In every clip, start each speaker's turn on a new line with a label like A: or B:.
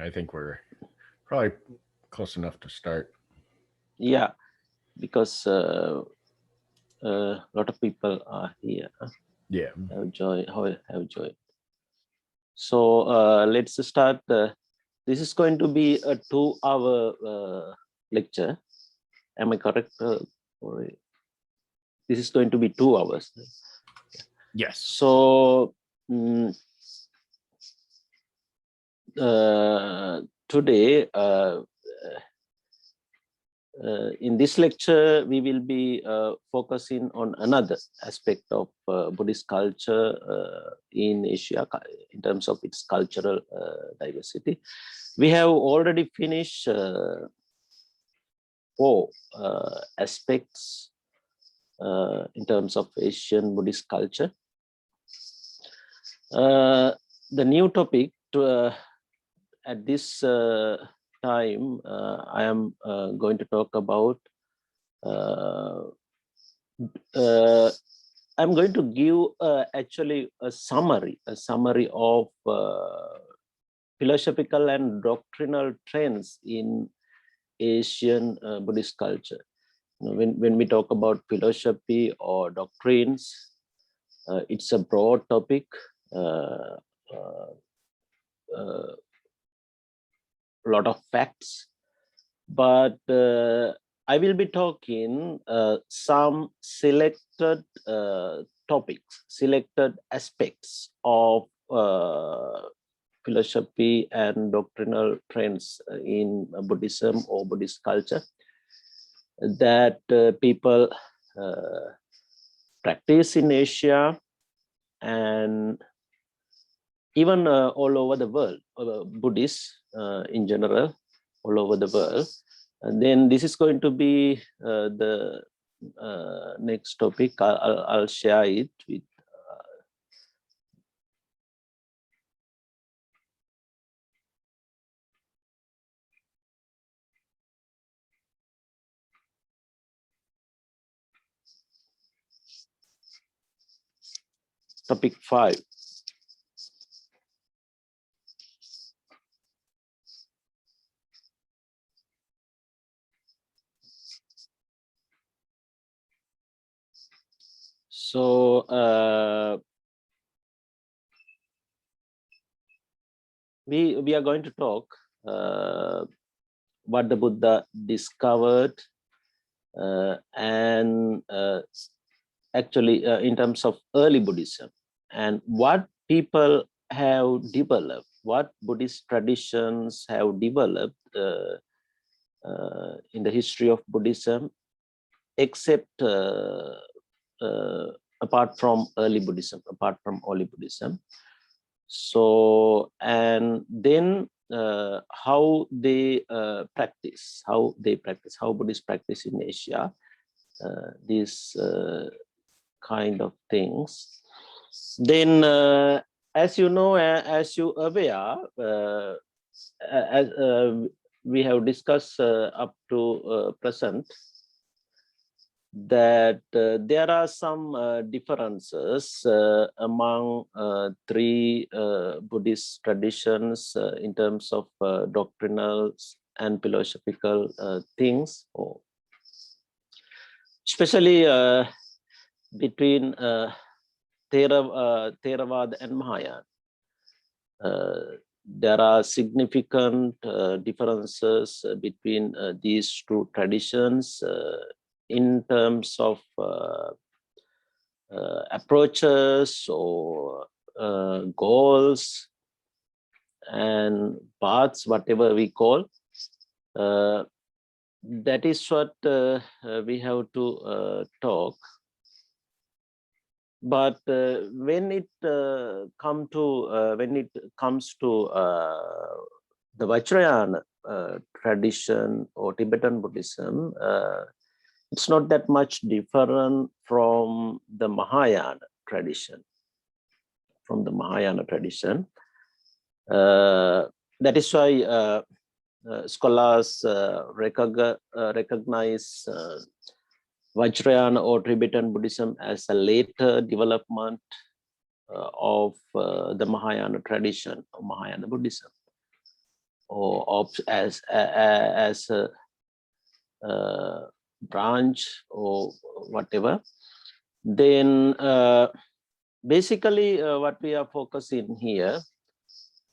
A: I think we're probably close enough to start.
B: Yeah, because a lot of people are here.
A: Yeah.
B: Have joy. So let's start. This is going to be a 2 hour lecture. Am I correct? This is going to be 2 hours.
A: Yes.
B: So today, in this lecture, we will be focusing on another aspect of Buddhist culture in Asia in terms of its cultural diversity. We have already finished 4 aspects in terms of Asian Buddhist culture. The new topic at this time, I am going to talk about. I'm going to give actually a summary of philosophical and doctrinal trends in Asian Buddhist culture. When we talk about philosophy or doctrines, it's a broad topic. A lot of facts, but I will be talking some selected topics, selected aspects of philosophy and doctrinal trends in Buddhism or Buddhist culture that people practice in Asia and even all over the world, Buddhists in general, all over the world. And then this is going to be the next topic. I'll share it with topic 5. So we are going to talk what the Buddha discovered and actually in terms of early Buddhism and what people have developed, what Buddhist traditions have developed in the history of Buddhism, except apart from early Buddhism, So, and then how they practice, how Buddhists practice in Asia, these kind of things. Then, as you know, as you aware, as we have discussed up to present, that there are some differences among 3 Buddhist traditions in terms of doctrinal and philosophical things, or especially between Theravada and Mahayana. There are significant differences between these 2 traditions in terms of approaches or goals and paths, whatever we call. That is what we have to talk. But when it comes to the Vajrayana tradition or Tibetan Buddhism, it's not that much different from the Mahayana tradition. That is why scholars recognize Vajrayana or Tibetan Buddhism as a later development of the Mahayana tradition or Mahayana Buddhism. or as a branch or whatever. Then basically what we are focusing here,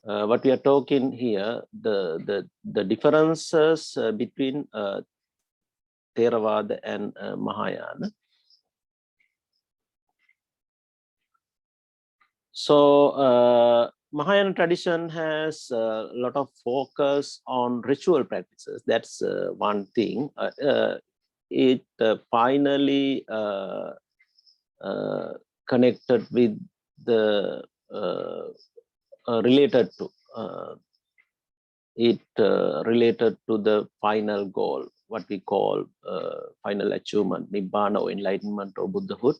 B: what we are talking here, the differences between Theravada and Mahayana. So Mahayana tradition has a lot of focus on ritual practices. That's one thing. It finally connected with the related to related to the final goal, what we call final achievement, Nibbana or enlightenment or Buddhahood.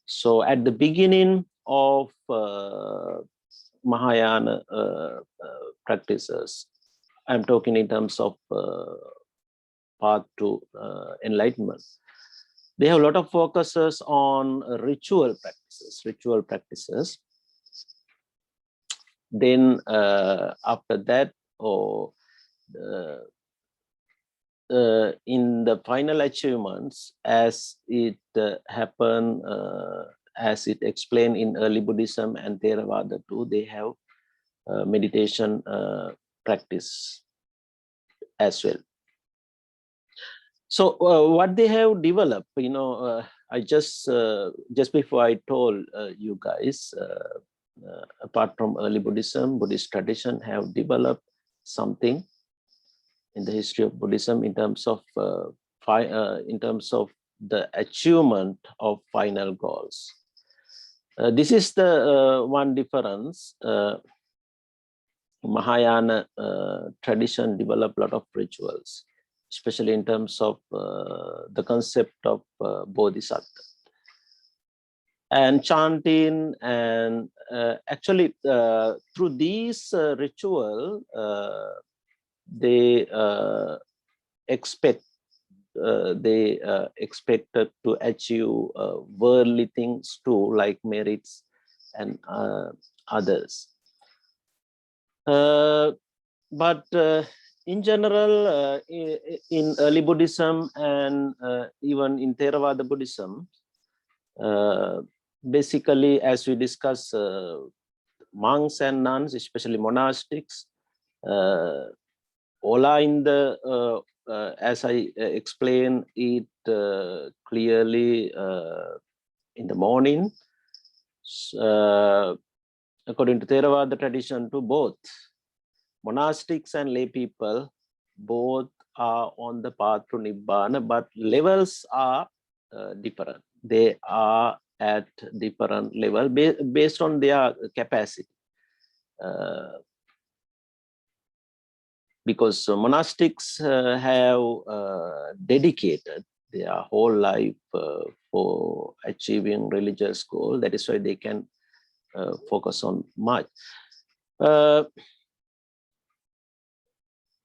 B: So at the beginning of Mahayana practices, I'm talking in terms of path to enlightenment. They have a lot of focuses on ritual practices. Then after that, or in the final achievements, as it happened, as it explained in early Buddhism and Theravada too, they have meditation practice as well. So what they have developed, I just before I told you guys, apart from early Buddhism, Buddhist tradition have developed something in the history of Buddhism in terms of the achievement of final goals. This is the one difference. Mahayana tradition developed a lot of rituals, especially in terms of the concept of bodhisattva and chanting, and actually through these ritual they expected to achieve worldly things too, like merits and others. But in general, in early Buddhism and even in Theravada Buddhism, basically, as we discuss, monks and nuns, especially monastics, all are in the, as I explained it clearly in the morning, according to Theravada tradition, to both monastics and lay people, both are on the path to Nibbana, but levels are different. They are at different level based on their capacity. Because monastics have dedicated their whole life for achieving religious goal. That is why they can focus on much.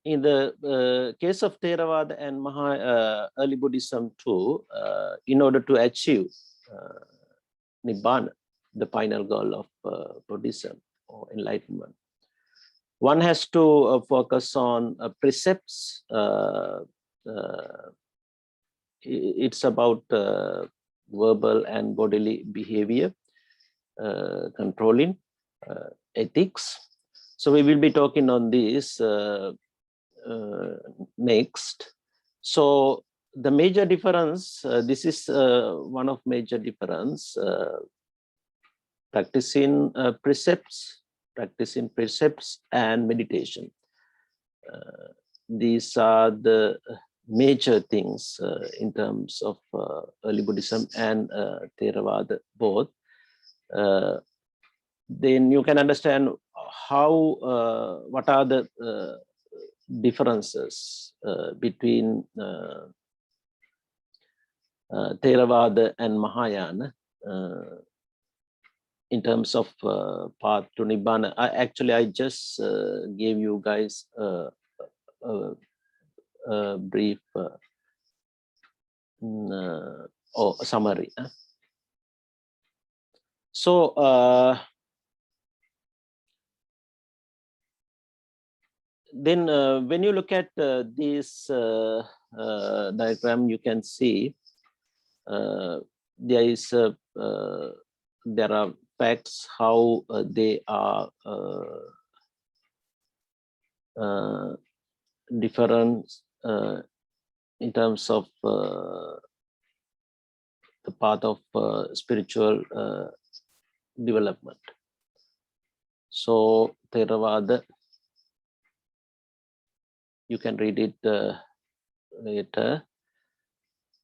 B: In the case of Theravada and early Buddhism too, in order to achieve Nibbana, the final goal of Buddhism or enlightenment, one has to focus on precepts. It's about verbal and bodily behavior, controlling, ethics. So we will be talking on this next. So the major difference, this is one of major difference, practicing precepts and meditation. These are the major things in terms of early Buddhism and Theravada both. Then you can understand how, what are the differences between Theravada and Mahayana in terms of path to Nibbana. I just gave you guys a brief or summary. So then when you look at this diagram, you can see there are facts how they are different in terms of the path of spiritual development. So Theravada, you can read it later.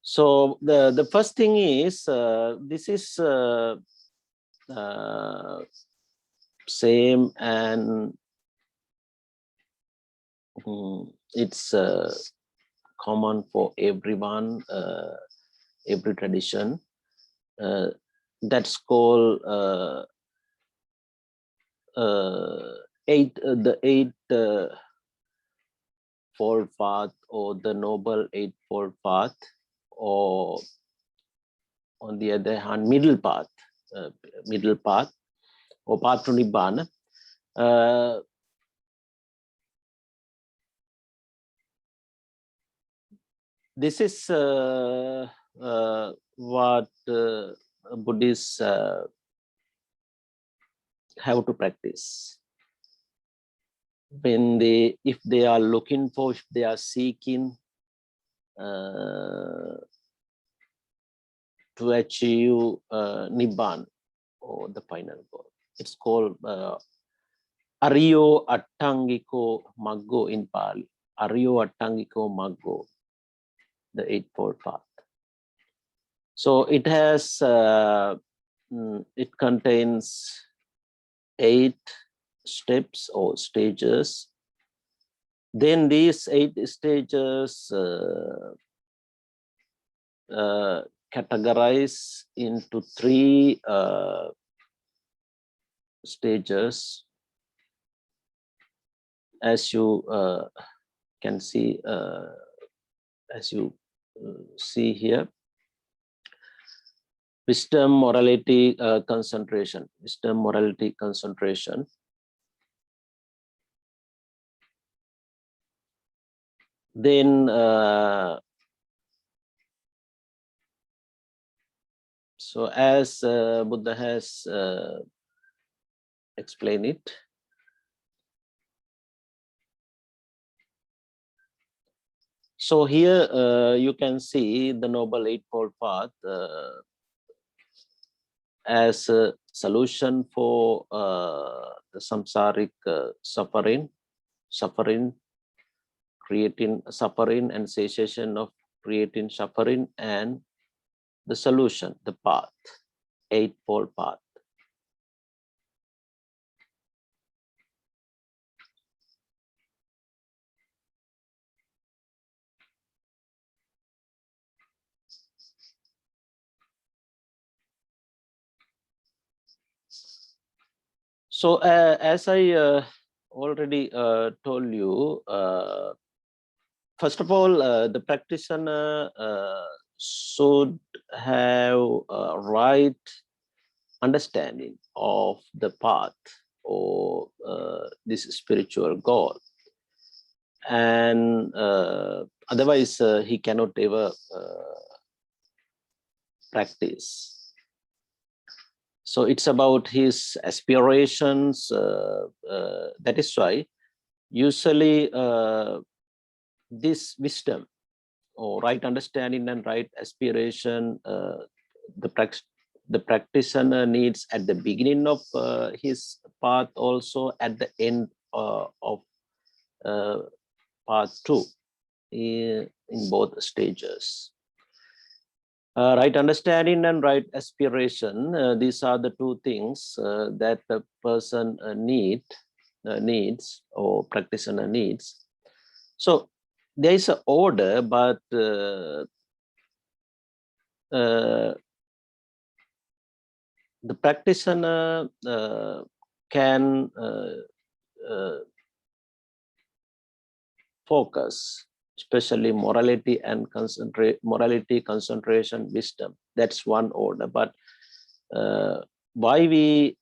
B: So the first thing is this is same, and it's common for everyone, every tradition. That's called the eightfold path, or the noble eightfold path, or on the other hand, middle path, or path to Nibbana. This is what Buddhists have to practice. If they are looking for, if they are seeking to achieve Nibbana, or the final goal. It's called Ariyo Attangiko Maggo in Pali. Ariyo Attangiko Maggo, the eightfold path. So it has, it contains 8 steps or stages. Then these 8 stages categorize into 3 stages, as you can see, as you see here. Wisdom, morality, concentration. Wisdom, morality, concentration. Then so as Buddha has explained it, so here you can see the Noble Eightfold Path as a solution for the samsaric suffering, creating suffering, and cessation of creating suffering, and the solution, the path, Eightfold Path. So as I already told you, first of all, the practitioner should have a right understanding of the path, or this spiritual goal, and otherwise he cannot ever practice. So it's about his aspirations. That is why usually this wisdom, or right understanding and right aspiration, the practitioner needs at the beginning of his path, also at the end of part 2, in both stages. Right understanding and right aspiration, these are the 2 things that the person needs, or practitioner needs. So there is an order, but the practitioner can focus, especially morality and morality, concentration, wisdom. That's one order. But why we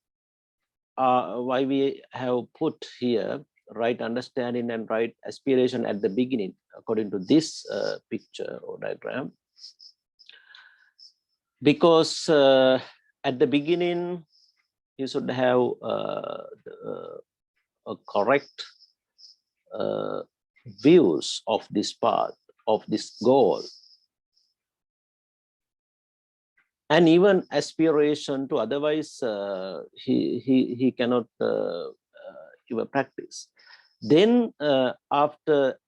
B: have put here right understanding and right aspiration at the beginning, according to this picture or diagram. Because at the beginning, you should have a correct views of this path, of this goal, and even aspiration to, otherwise he cannot even practice. Then after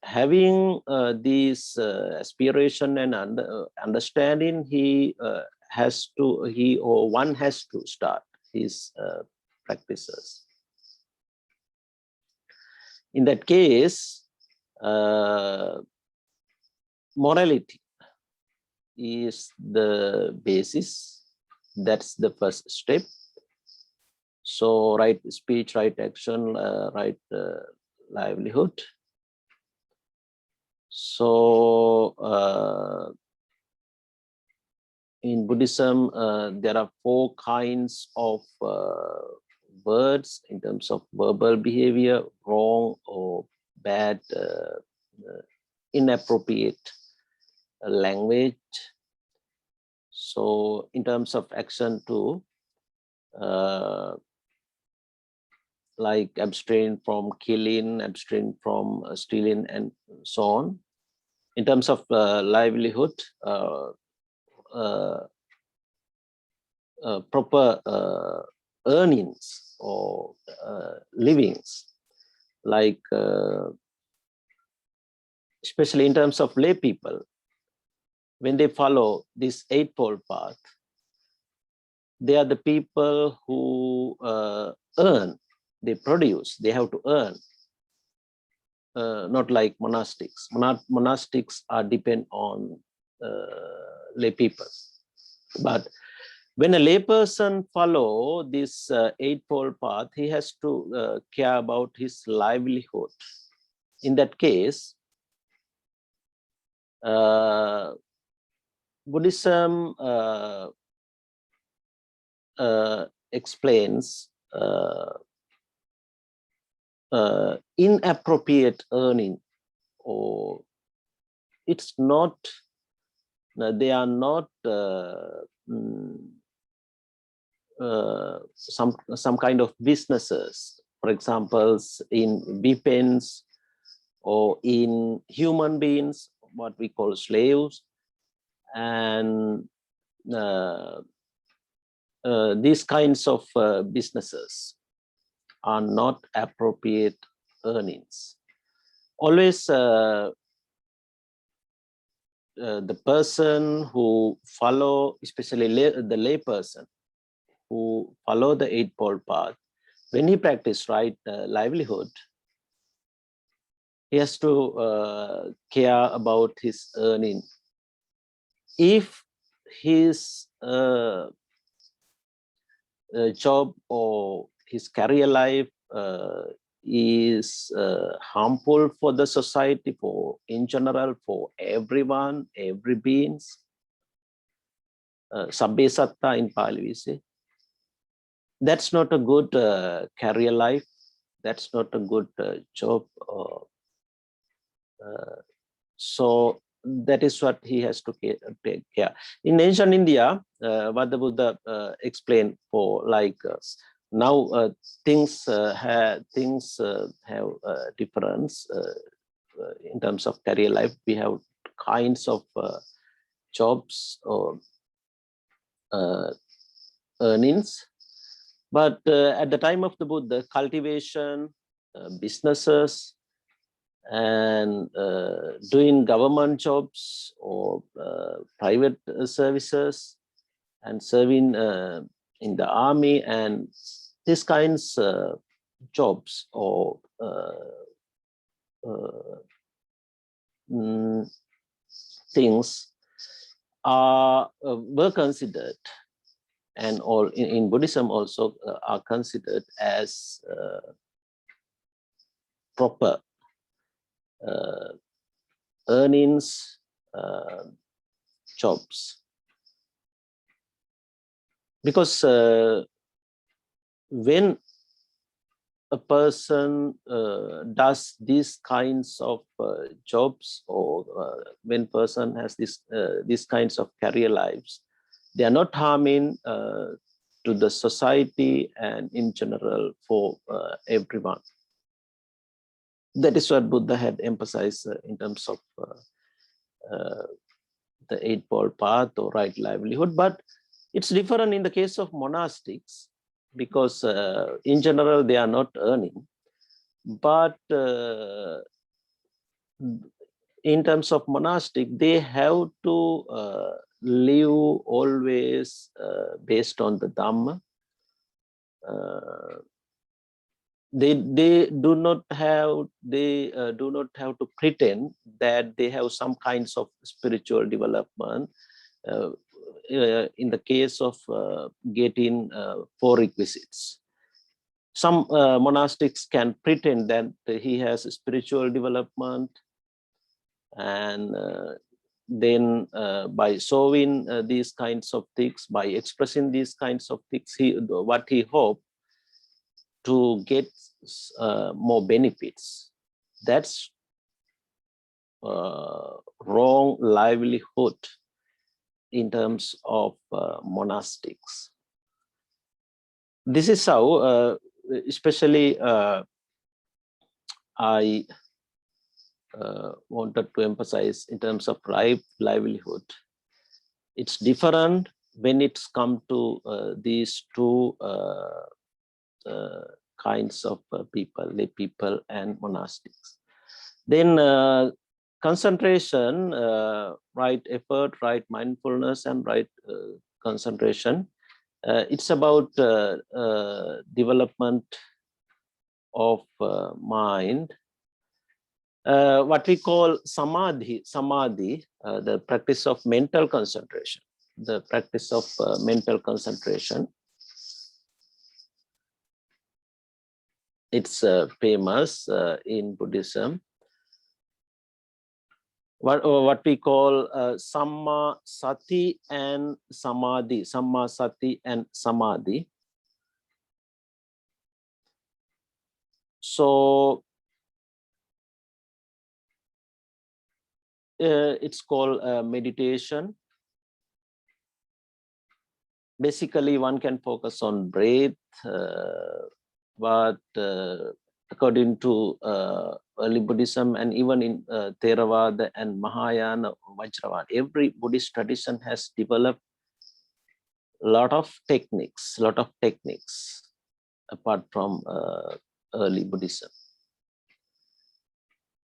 B: having this aspiration and understanding, he or one has to start his practices. In that case, morality is the basis. That's the first step. So right speech, right action, right livelihood. So in Buddhism, there are 4 kinds of words in terms of verbal behavior: wrong or bad, inappropriate language. So in terms of action too, like abstain from killing, abstain from stealing, and so on. In terms of livelihood, proper earnings or livings, like especially in terms of lay people, when they follow this Eightfold Path, they are the people who earn, they produce, they have to earn. Not like monastics. Monastics are depend on lay people. But when a layperson follow this Eightfold Path, he has to care about his livelihood. In that case, Buddhism explains inappropriate earning, or it's not, they are not some kind of businesses, for example, in weapons or in human beings, what we call slaves, and these kinds of businesses are not appropriate earnings. Always the person who follow, especially the lay person who follow the Eightfold Path, when he practice right livelihood, he has to care about his earning. If his job or his career life is harmful for the society, for in general, for everyone, every beings, sabbe satta in Pali we say, that's not a good career life, that's not a good job. So that is what he has to take care. In ancient India, what the Buddha explained, for like now things have difference in terms of career life. We have kinds of jobs or earnings, but at the time of the Buddha, cultivation, businesses, and doing government jobs or private services, and serving in the army, and these kinds of jobs or things were considered, and all in Buddhism also are considered as proper earnings jobs, because when a person does these kinds of jobs, or when person has these kinds of career lives, they are not harming to the society and in general for everyone. That is what Buddha had emphasized in terms of the Eightfold Path or right livelihood. But it's different in the case of monastics, because in general they are not earning. But in terms of monastic, they have to live always based on the Dhamma. They do not have to pretend that they have some kinds of spiritual development. In the case of getting 4 requisites, some monastics can pretend that he has a spiritual development, and then by showing these kinds of things, by expressing these kinds of things, what he hoped to get more benefits. That's wrong livelihood in terms of monastics. This is how, especially I wanted to emphasize in terms of livelihood. It's different when it's come to these 2 kinds of people, lay people and monastics. Then concentration, right effort, right mindfulness, and right concentration. It's about development of mind. What we call samadhi, the practice of mental concentration. The practice of mental concentration. It's famous in Buddhism. What we call samma sati and samadhi. Samma sati and samadhi. So it's called meditation. Basically, one can focus on breath, but according to early Buddhism, and even in Theravada and Mahayana, Vajravada, every Buddhist tradition has developed a lot of techniques apart from early Buddhism.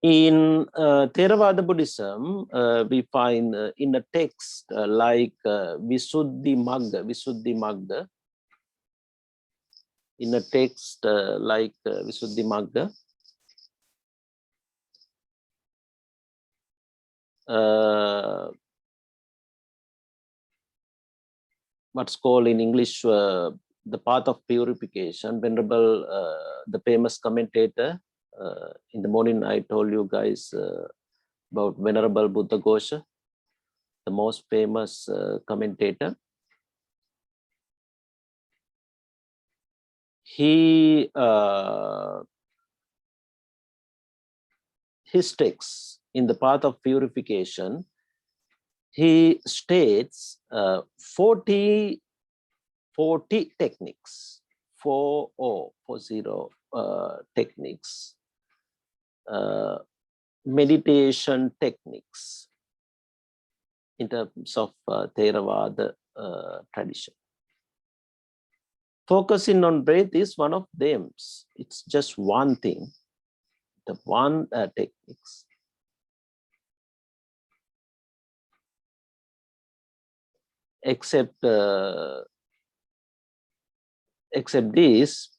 B: In Theravada Buddhism, we find in a text like Visuddhi Magga, in a text like Visuddhi Magga, what's called in English the path of purification. Venerable, the famous commentator, in the morning I told you guys about Venerable Buddha Ghosha, the most famous commentator. He his texts in the path of purification, he states 40 techniques, 40 techniques, meditation techniques in terms of Theravada tradition. Focusing on breath is one of them. It's just one thing, the one techniques. Except this,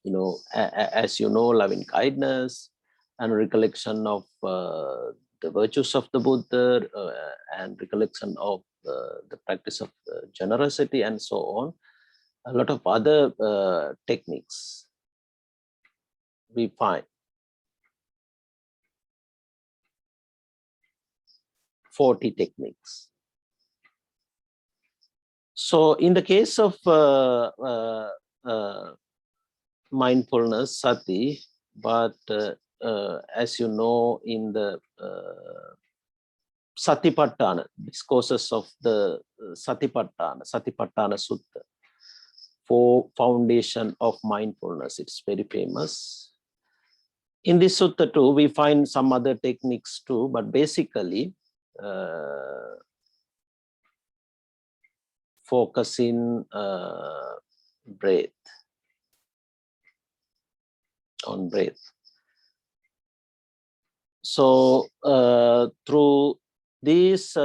B: you know, as you know, loving kindness and recollection of the virtues of the Buddha and recollection of the practice of generosity and so on. A lot of other techniques we find. 40 techniques. So in the case of mindfulness, sati, but as you know, in the Satipatthana, discourses of the Satipatthana Sutta, for foundation of mindfulness, it's very famous. In this sutta too, we find some other techniques too, but basically focusing breath, on breath. So through these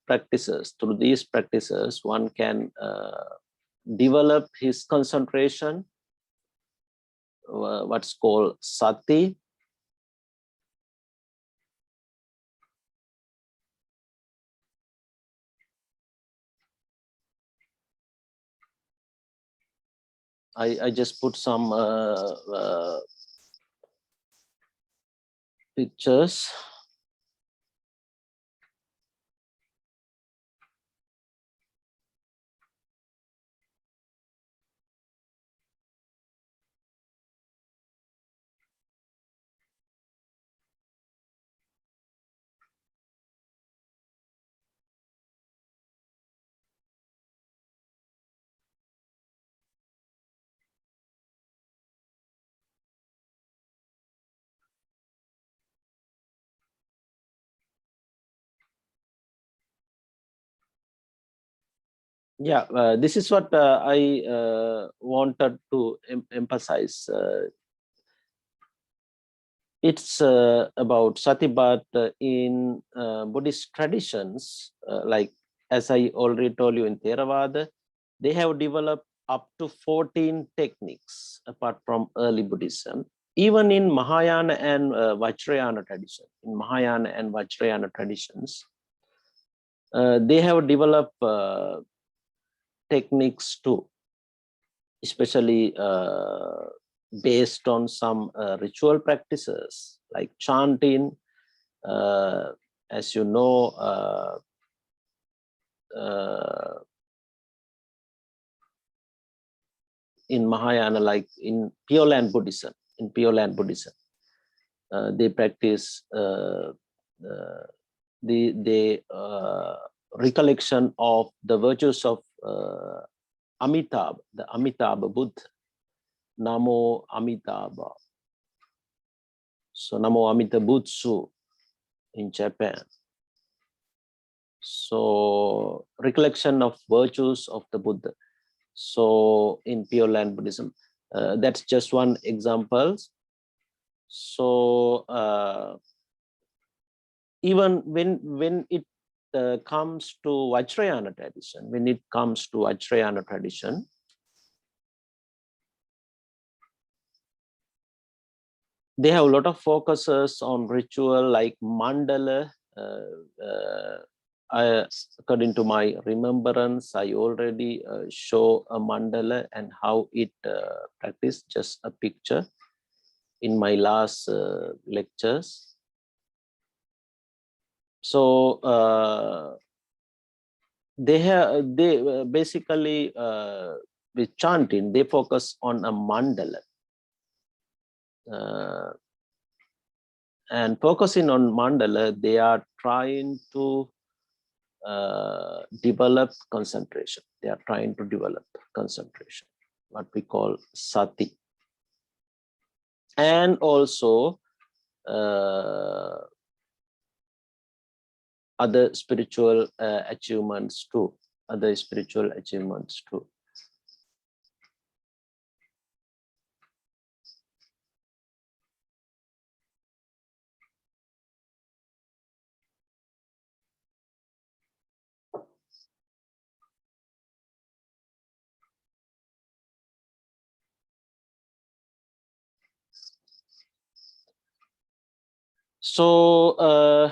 B: practices, one can develop his concentration, what's called sati. I just put some pictures. Yeah, this is what I wanted to emphasize. It's about sati, but in Buddhist traditions, like as I already told you in Theravada, they have developed up to 14 techniques apart from early Buddhism. Even in Mahayana and Vajrayana tradition, in Mahayana and Vajrayana traditions, they have developed techniques too, especially based on some ritual practices like chanting. As you know, in Mahayana, like in Pure Land Buddhism, they practice the recollection of the virtues of Amitabha, the Amitabha Buddha. Namo Amitabha. So Namo Amita Butsu in Japan. So recollection of virtues of the Buddha. So in Pure Land Buddhism, that's just one example. So even when it comes to Vajrayana tradition, they have a lot of on ritual like mandala. According to my remembrance, I already show a mandala and how it practiced, just a picture in my last lectures. So they basically with chanting, they focus on a mandala. And focusing on mandala, they are trying to develop concentration. They are trying to develop concentration, what we call sati. And also other spiritual achievements too. So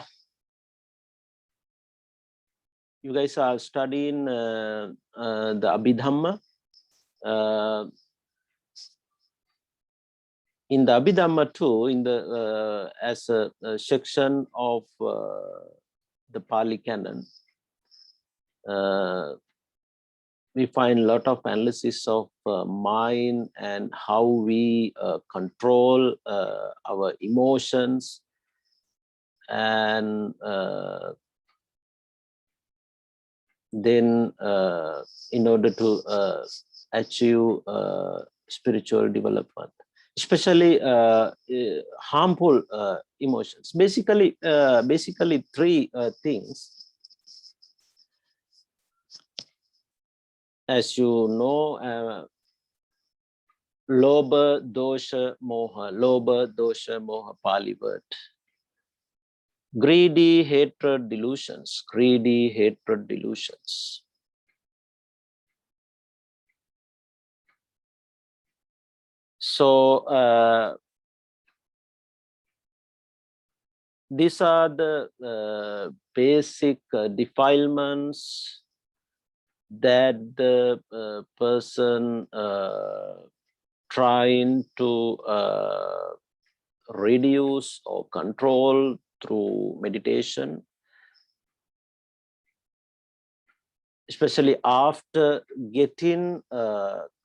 B: you guys are studying the Abhidhamma. In the Abhidhamma too, in the as a section of the Pali Canon, we find a lot of analysis of mind and how we control our emotions, and then in order to achieve spiritual development, especially harmful emotions. Basically three things. As you know, Lobha, Dosha, Moha. Lobha, Dosha, Moha, Pali word. Greedy, hatred, delusions. Greedy, hatred, delusions. So these are the basic defilements that the person trying to reduce or control through meditation, especially after getting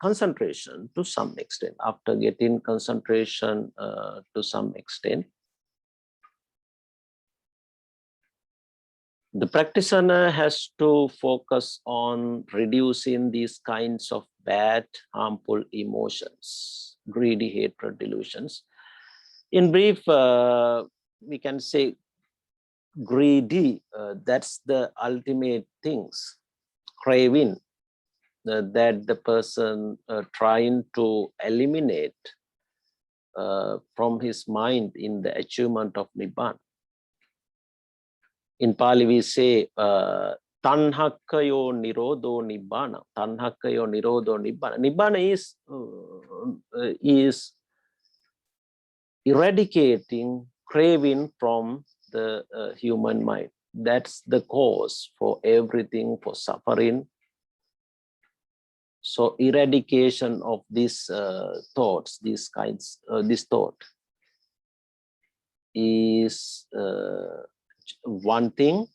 B: concentration to some extent. After getting concentration to some extent, the practitioner has to focus on reducing these kinds of bad, harmful emotions, greedy, hatred, delusions. In brief, we can say greedy, that's the ultimate things, craving that the person trying to eliminate from his mind in the achievement of Nibbana. In Pali, we say tanhakkayo nirodho nibbana. Tanhakkayo nirodho nibbana. Nibbana is eradicating craving from the human mind. That's the cause for everything, for suffering. So eradication of these thoughts, this thought is one thing.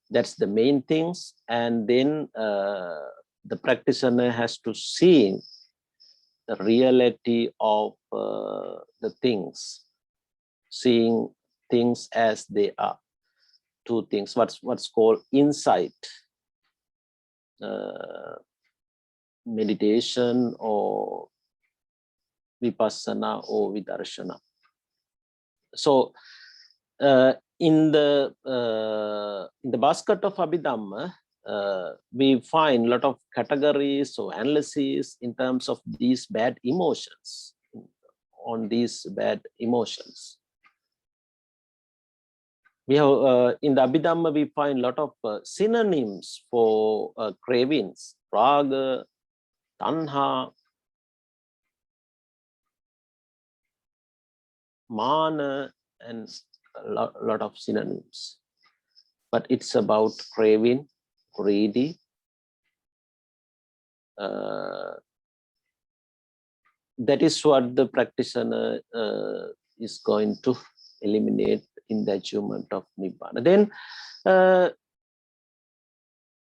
B: That's the main things. And then the practitioner has to see the reality of the things, seeing things as they are. Two things, what's called insight, meditation or vipassana or vidarshana. So in the basket of Abhidhamma, we find a lot of categories or analysis in terms of these bad emotions, on these bad emotions. We have in the Abhidhamma, we find a lot of synonyms for cravings: raga, tanha, mana, and a lot of synonyms. But it's about craving, greedy, that is what the practitioner is going to eliminate in the achievement of Nibbana. Then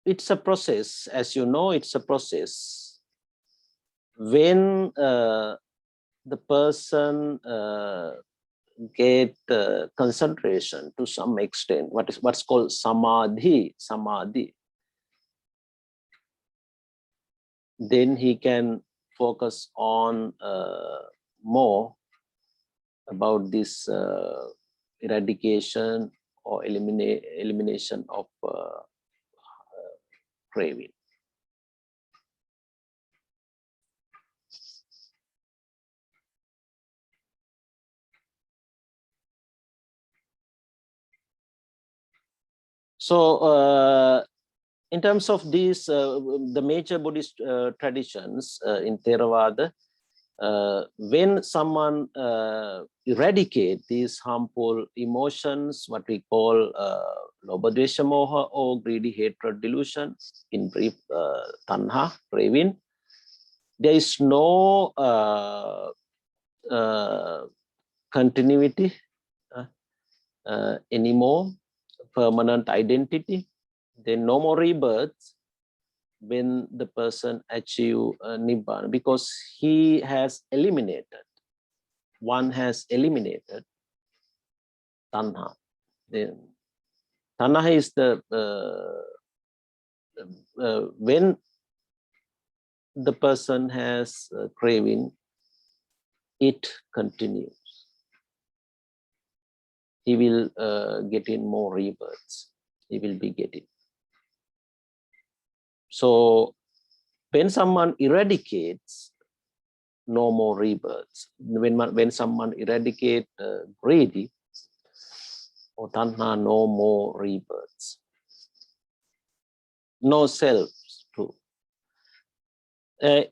B: it's a process, as you know, it's a process. When the person get concentration to some extent, what's called samadhi, then he can focus on more about this eradication or elimination of craving. So in terms of these, the major Buddhist traditions in Theravada, when someone eradicate these harmful emotions, what we call lobha, dvesha, moha, or greedy, hatred, delusion, in brief, tanha, craving, there is no continuity anymore, permanent identity, then no more rebirths, when the person achieve Nibbana, because he has eliminated, one has eliminated Tanha. Then Tanha is the, when the person has craving, it continues. He will get in more rebirths. He will be getting. So when someone eradicates, no more rebirths. When someone eradicate greedy or tanha, no more rebirths. No selves too.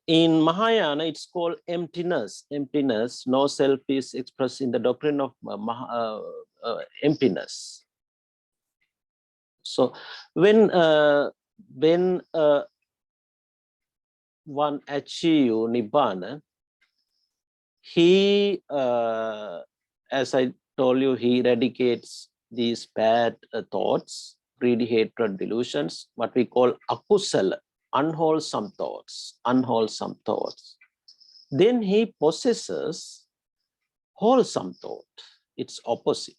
B: In Mahayana, it's called emptiness. Emptiness. No self is expressed in the doctrine of emptiness. So when one achieve Nibbana, he, as I told you, he eradicates these bad thoughts, greedy, hatred, delusions, what we call akusala, unwholesome thoughts, Then he possesses wholesome thought, its opposite.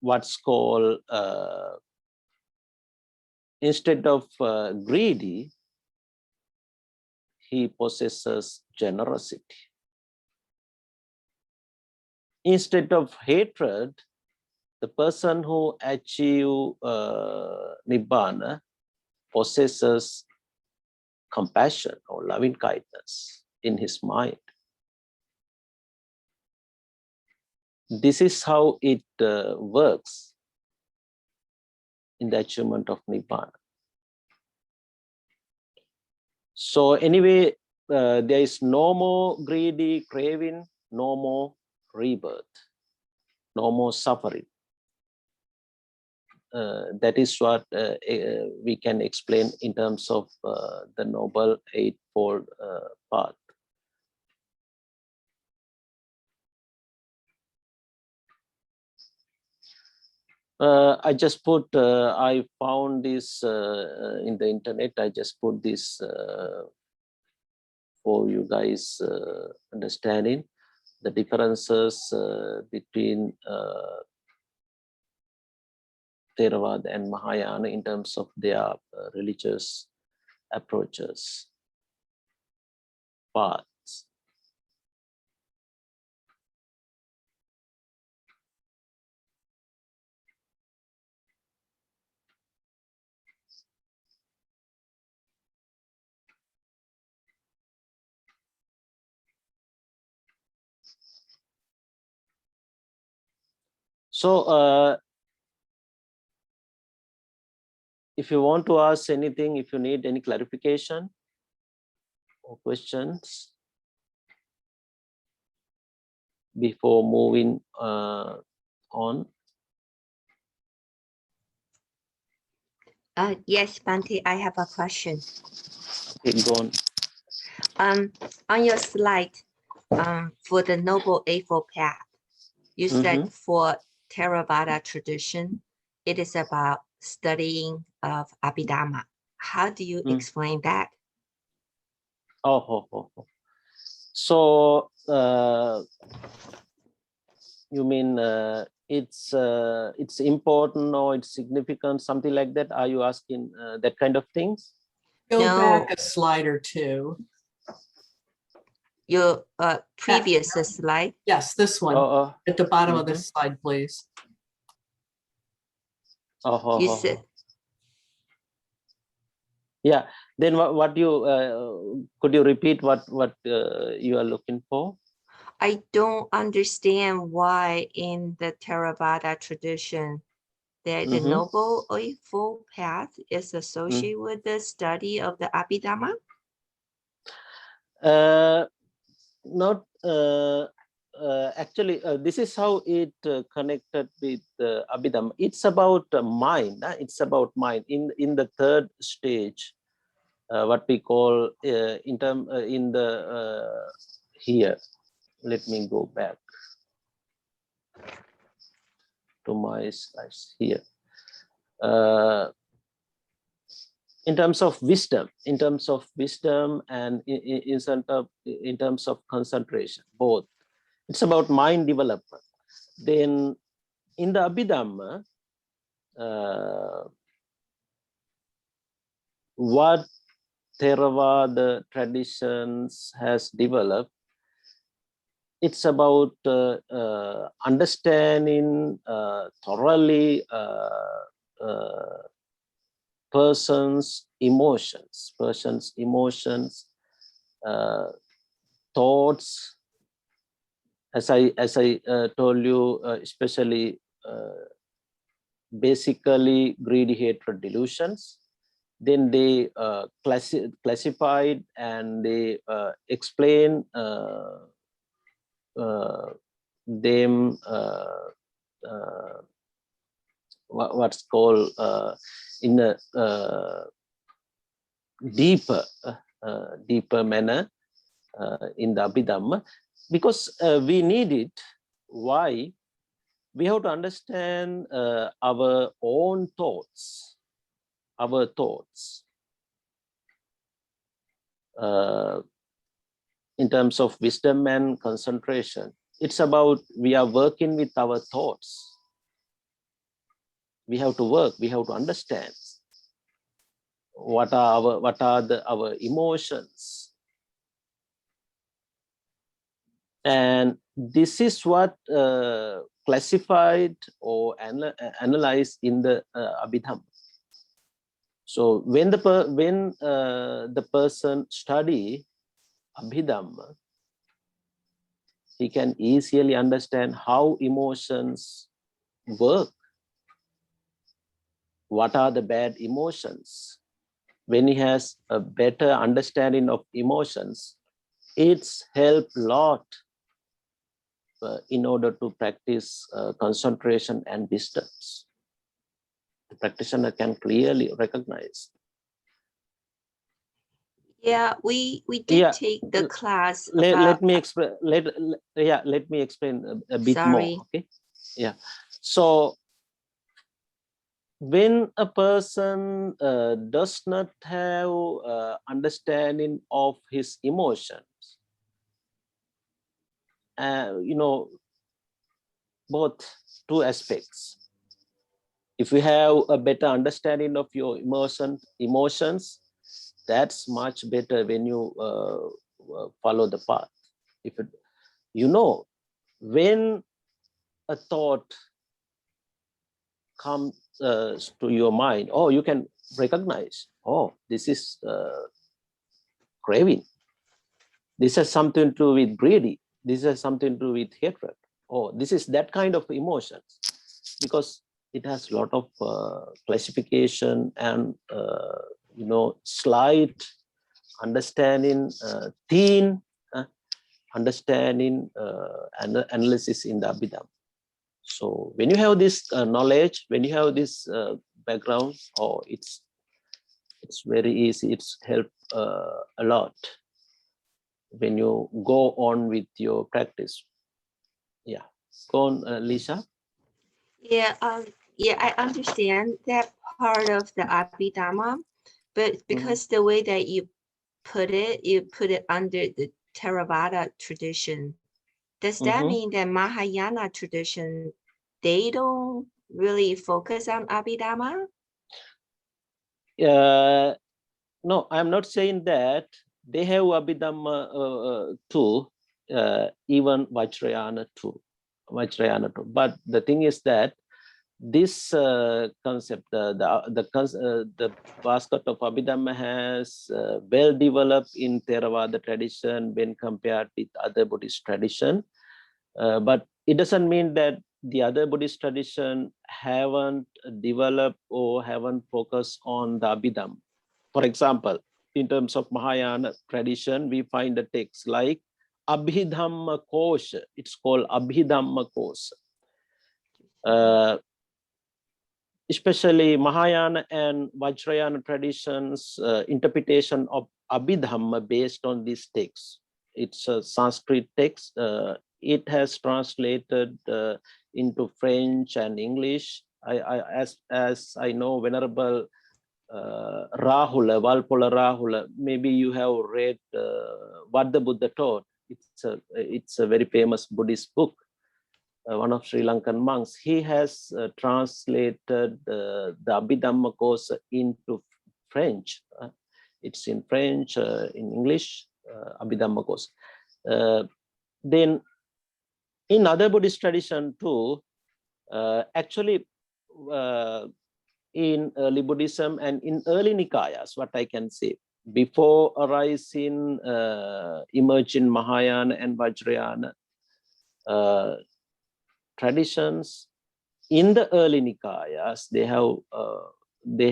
B: What's called, instead of greedy, he possesses generosity. Instead of hatred, the person who achieves Nibbana possesses compassion or loving kindness in his mind. This is how it works in the achievement of Nibbana. So anyway, there is no more greedy craving, no more rebirth, no more suffering. That is what we can explain in terms of the Noble Eightfold Path. I just put, I found this in the internet. I just put this for you guys understanding the differences between Theravada and Mahayana in terms of their religious approaches, paths. So if you want to ask anything, if you need any clarification or questions before moving on.
C: Yes, Bhante, I have a question.
B: Okay, go on.
C: On your slide, for the Noble Eightfold Path, you said for Theravada tradition, it is about studying of Abhidhamma. How do you explain that?
B: So you mean it's important or it's significant, something like that? Are you asking that kind of things?
D: Go back a slide or two.
C: Your previous slide?
D: Yes, this one. At the bottom of this slide, please.
C: You said.
B: Yeah. Then what you could you repeat what you are looking for?
C: I don't understand why in the Theravada tradition that the Noble Eightfold Path is associated with the study of the Abhidhamma?
B: Not actually. This is how it connected with Abhidhamma. It's about mind. It's about mind. In the third stage, what we call in the here. Let me go back to my slides here. in terms of wisdom, and in terms of concentration, both. It's about mind development. Then in the Abhidhamma, what Theravada traditions has developed, it's about understanding thoroughly person's emotions, thoughts. As I told you, especially basically greedy, hatred, delusions. Then they classified and they explain them what's called in a deeper manner in the Abhidhamma, because we need it. Why? We have to understand our own thoughts, in terms of wisdom and concentration. It's about, we are working with our thoughts. We have to work, we have to understand what are our emotions. And this is what classified or analyzed in the Abhidhamma. So when the person study Abhidhamma, he can easily understand how emotions work. What are the bad emotions? When he has a better understanding of emotions, it's helped a lot in order to practice concentration and distance. The practitioner can clearly recognize.
C: Yeah, we did take the class.
B: Let me explain. Let me explain a bit more. Okay. Yeah. So when a person does not have understanding of his emotions, both two aspects. If you have a better understanding of your emotions, that's much better when you follow the path. If it, when a thought comes to your mind, you can recognize, this is craving. This has something to do with greedy. This has something to do with hatred. This is that kind of emotions, because it has a lot of classification and slight understanding, thin understanding and analysis in the Abhidhamma. So when you have this knowledge, when you have this background, it's very easy. It's helped a lot when you go on with your practice. Yeah, go on, Lisa.
C: Yeah, I understand that part of the Abhidhamma, but because the way that you put it under the Theravada tradition. Does that mean that Mahayana tradition, they don't really focus on Abhidhamma?
B: No, I'm not saying that. They have Abhidhamma too, even Vajrayana too. But the thing is that this concept, the basket of Abhidhamma has well developed in Theravada tradition when compared with other Buddhist tradition. But it doesn't mean that the other Buddhist tradition haven't developed or haven't focused on the Abhidhamma. For example, in terms of Mahayana tradition, we find a text like Abhidhamma Kosha. It's called Abhidhamma Kosha. Especially Mahayana and Vajrayana traditions, interpretation of Abhidhamma based on this text. It's a Sanskrit text. It has translated into French and English. As I know, Venerable Rahula, Valpola Rahula. Maybe you have read What the Buddha Taught. It's a very famous Buddhist book. One of Sri Lankan monks. He has translated the Abhidhamma course into French. It's in French, in English, Abhidhamma course. Then in other Buddhist tradition too, actually in early Buddhism and in early Nikayas, what I can say, before arising, emerging Mahayana and Vajrayana traditions, in the early Nikayas, they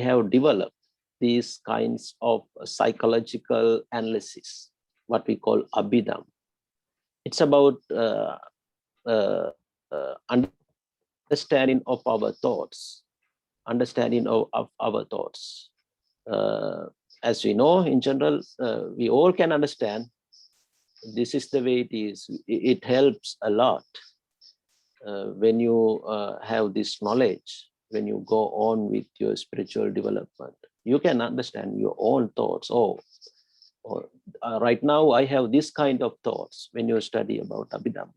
B: have developed these kinds of psychological analysis, what we call Abhidhamma. It's about understanding of our thoughts, understanding of our thoughts. As we know, in general, we all can understand this is the way it is. It helps a lot when you have this knowledge, when you go on with your spiritual development. You can understand your own thoughts. Right now I have this kind of thoughts. When you study about Abhidhamma,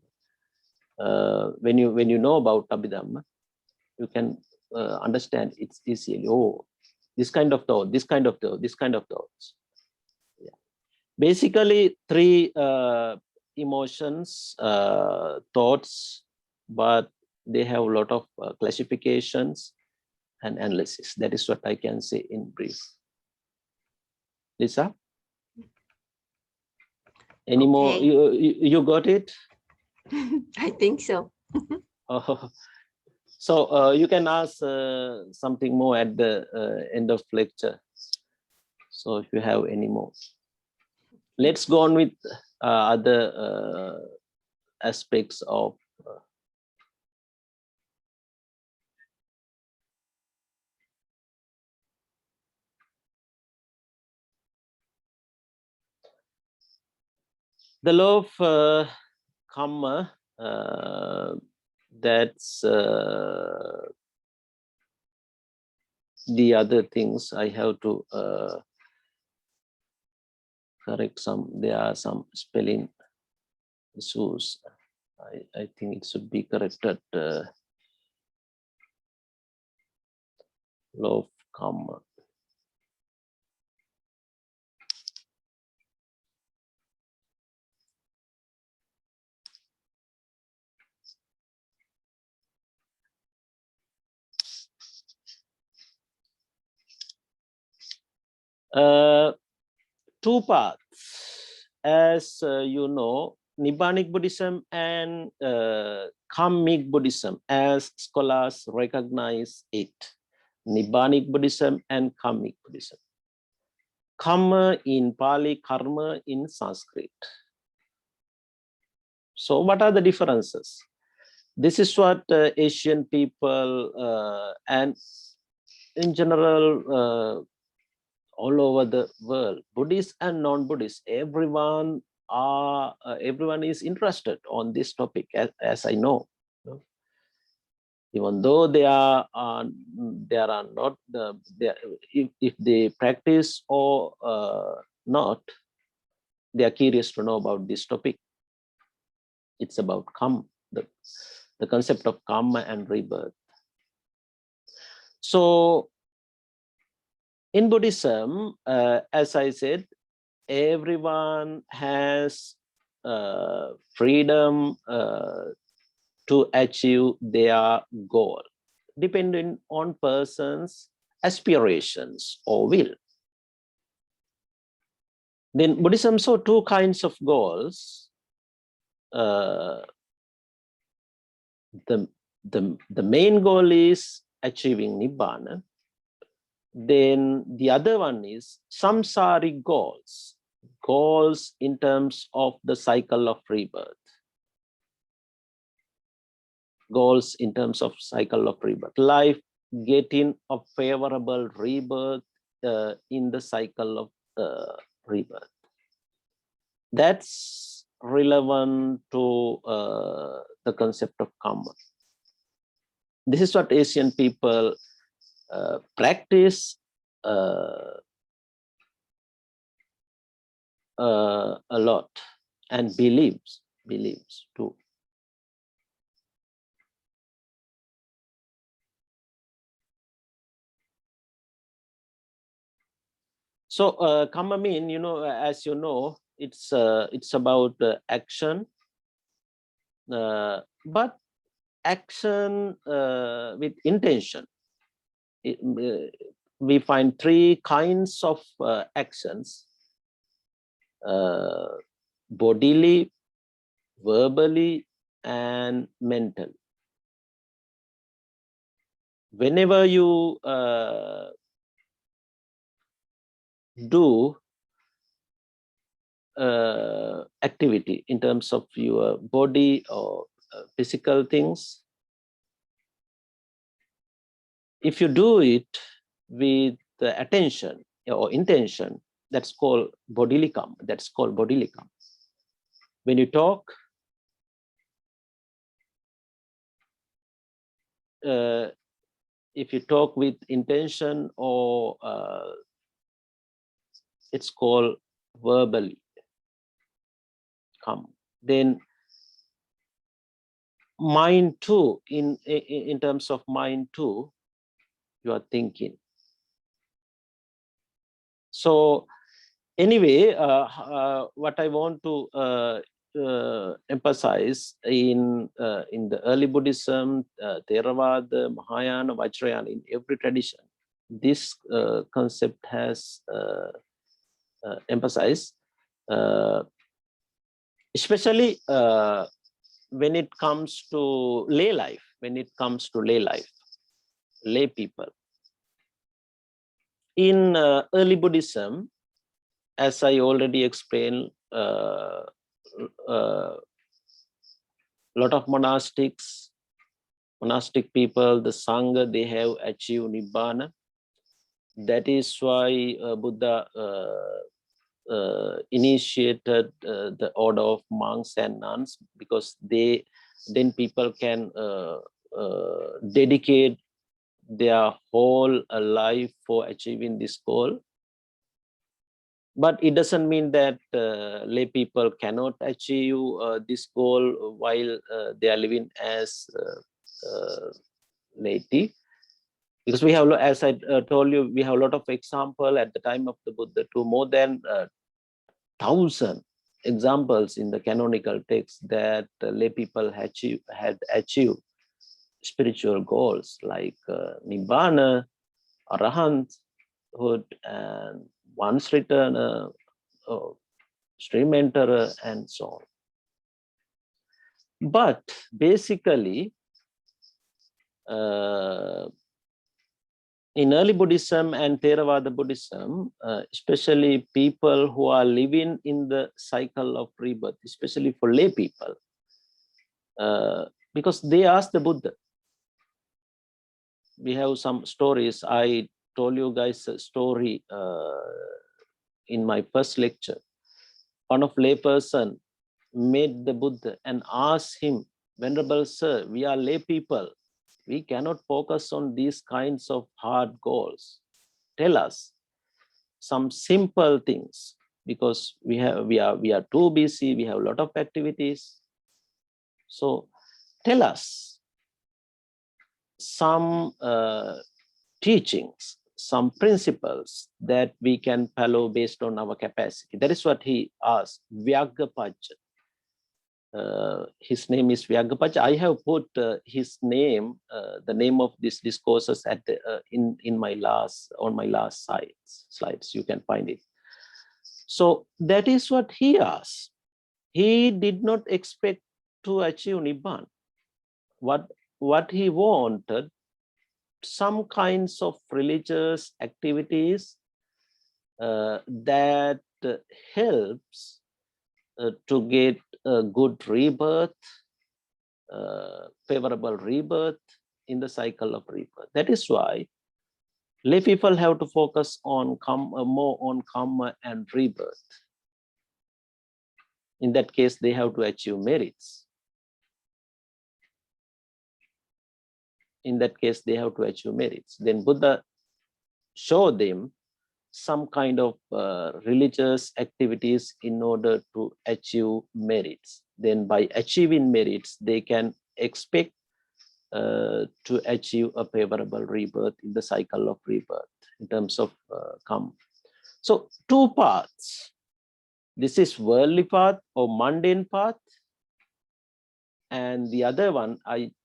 B: when you know about Abhidhamma, you can understand it's easily. Oh, this kind of thought, this kind of thought, this kind of thoughts. Yeah. Basically, three emotions, thoughts, but they have a lot of classifications and analysis. That is what I can say in brief. Lisa? Any more? You got it?
C: I think so.
B: So you can ask something more at the end of lecture. So if you have any more. Let's go on with other aspects of the law of karma. That's the other things I have to correct some. There are some spelling issues. I think it should be corrected. Law of karma. Two paths, as you know, Nibbanic Buddhism and Kammic Buddhism, as scholars recognize it. Nibbanic Buddhism and Kammic Buddhism. Kamma in Pali, karma in Sanskrit. So what are the differences? This is what Asian people and in general all over the world, Buddhist and non-Buddhist, everyone is interested on this topic, as I know. Even though they are not if they practice or not, they are curious to know about this topic. It's about karma, the concept of karma and rebirth. So in Buddhism, as I said, everyone has freedom to achieve their goal, depending on person's aspirations or will. Then Buddhism saw two kinds of goals. The main goal is achieving Nibbana. Then the other one is samsaric goals, goals in terms of the cycle of rebirth. Goals in terms of cycle of rebirth, life getting a favorable rebirth in the cycle of rebirth. That's relevant to the concept of karma. This is what Asian people practice a lot, and believes too. So karma mean, as you know, it's about action, but action with intention. We find three kinds of actions: bodily, verbally, and mental. Whenever you do activity in terms of your body or physical things, if you do it with the attention or intention, that's called bodily karma. That's called bodily karma. When you talk, if you talk with intention, or it's called verbally karma. Then mind too, in terms of mind too, you are thinking. So anyway, what I want to emphasize in the early Buddhism, Theravada, Mahayana, Vajrayana, in every tradition, this concept has emphasized, especially when it comes to lay life, lay people. In early Buddhism, as I already explained, a lot of monastic people, the Sangha, they have achieved Nibbana. That is why Buddha initiated the order of monks and nuns, because then people can dedicate their whole life for achieving this goal. But it doesn't mean that lay people cannot achieve this goal while they are living as laity. Because we have, as I told you, we have a lot of example at the time of the Buddha too, more than 1,000 examples in the canonical text that lay people had achieved spiritual goals like Nibbana, Arahanthood, and once returner, stream enterer, and so on. But basically, in early Buddhism and Theravada Buddhism, especially people who are living in the cycle of rebirth, especially for lay people, because they asked the Buddha. We have some stories. I told you guys a story in my first lecture. One of lay person met the Buddha and asked him, "Venerable Sir, we are lay people. We cannot focus on these kinds of hard goals. Tell us some simple things, because we are too busy. We have a lot of activities. So tell us some teachings, some principles that we can follow based on our capacity." That is what he asked. Vyaggapacha. His name is Vyaggapacha. I have put his name, the name of these discourses at the, on my last slides. You can find it. So that is what he asked. He did not expect to achieve Nibbana. What he wanted, some kinds of religious activities that helps to get a good rebirth, favorable rebirth in the cycle of rebirth. That is why lay people have to focus on more on karma and rebirth. In that case, they have to achieve merits. In that case, they have to achieve merits. Then Buddha show them some kind of religious activities in order to achieve merits. Then by achieving merits, they can expect to achieve a favorable rebirth in the cycle of rebirth in terms of karma. So two paths. This is worldly path or mundane path. And the other one,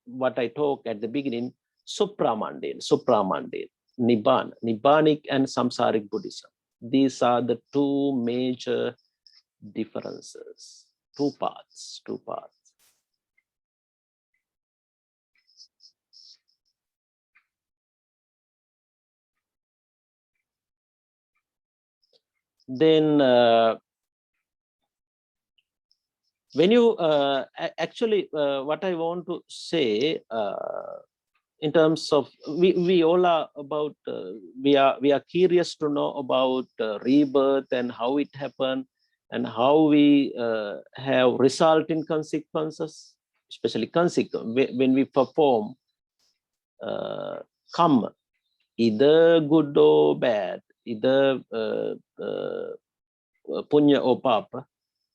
B: what I talked at the beginning, supramundane, Nibbana, Nibbanic and Samsaric Buddhism. These are the two major differences, two paths. Then when you actually what I want to say in terms of we all are about we are curious to know about rebirth and how it happened and how we have resulting consequences, especially when we perform karma, either good or bad, either punya or papa,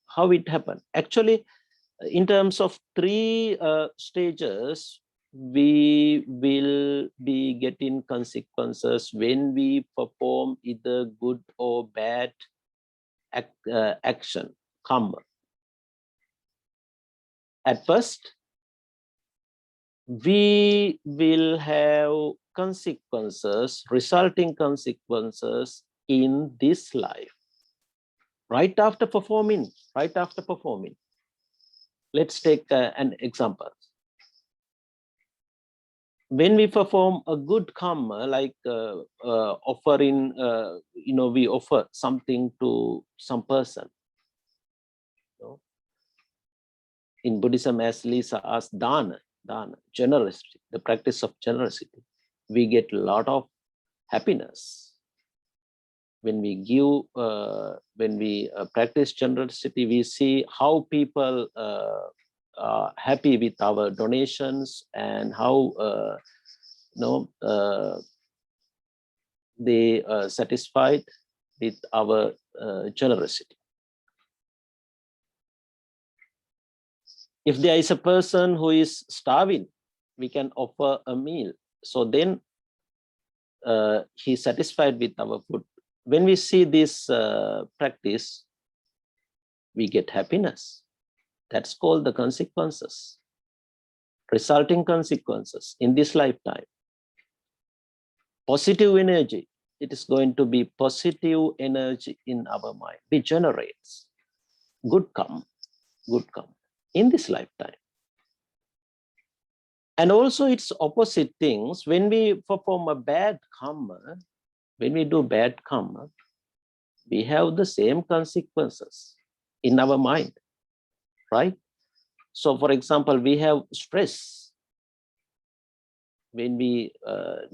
B: how it happened. Actually, in terms of three stages, we will be getting consequences when we perform either good or bad action, karma. At first, we will have consequences, resulting consequences in this life, right after performing. Let's take an example. When we perform a good karma, like offering, we offer something to some person. In Buddhism, as Lisa asked, dana, generosity, the practice of generosity. We get a lot of happiness. When we give, when we practice generosity, we see how people are happy with our donations and how they are satisfied with our generosity. If there is a person who is starving, we can offer a meal. So then he's satisfied with our food. When we see this practice, we get happiness. That's called the consequences, resulting consequences in this lifetime. Positive energy, it is going to be positive energy in our mind. It generates good karma in this lifetime. And also its opposite things, when we perform a bad karma, when we do bad karma, we have the same consequences in our mind, right? So for example, we have stress. When we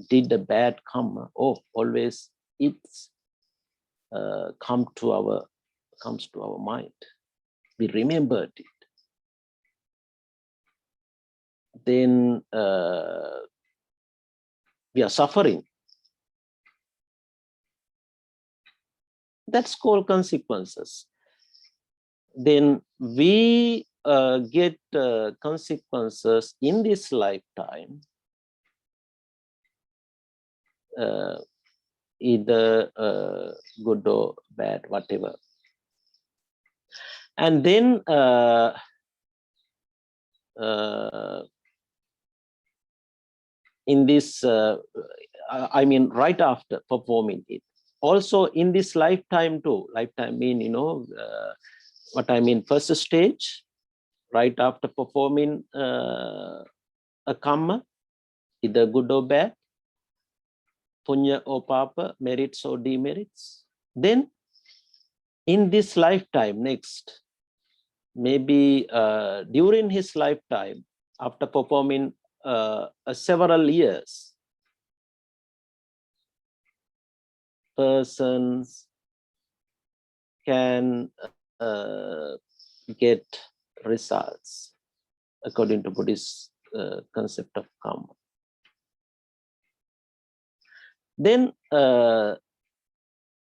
B: did the bad karma, always it's comes to our mind. We remembered it. Then we are suffering. That's called consequences. Then we get consequences in this lifetime, either good or bad, whatever. And then in this, I mean, right after performing it, also in this lifetime too, lifetime mean, what I mean, first stage, right after performing a karma, either good or bad, punya or papa, merits or demerits. Then in this lifetime, next, maybe during his lifetime, after performing several years, persons can get results according to Buddhist concept of karma. Then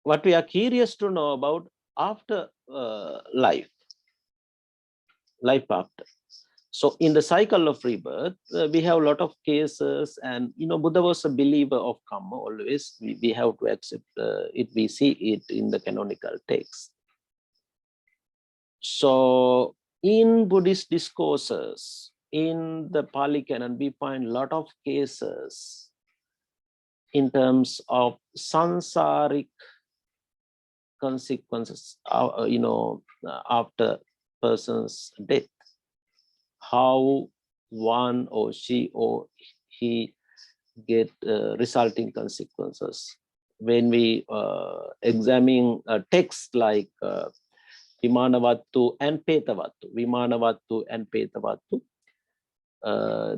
B: what we are curious to know about after life after. So in the cycle of rebirth, we have a lot of cases, and Buddha was a believer of karma always. We have to accept it. We see it in the canonical text. So in Buddhist discourses, in the Pali Canon, we find a lot of cases in terms of sansaric consequences, after person's death. How one or she or he get resulting consequences. When we examine a text like Vimanavattu and Petavattu,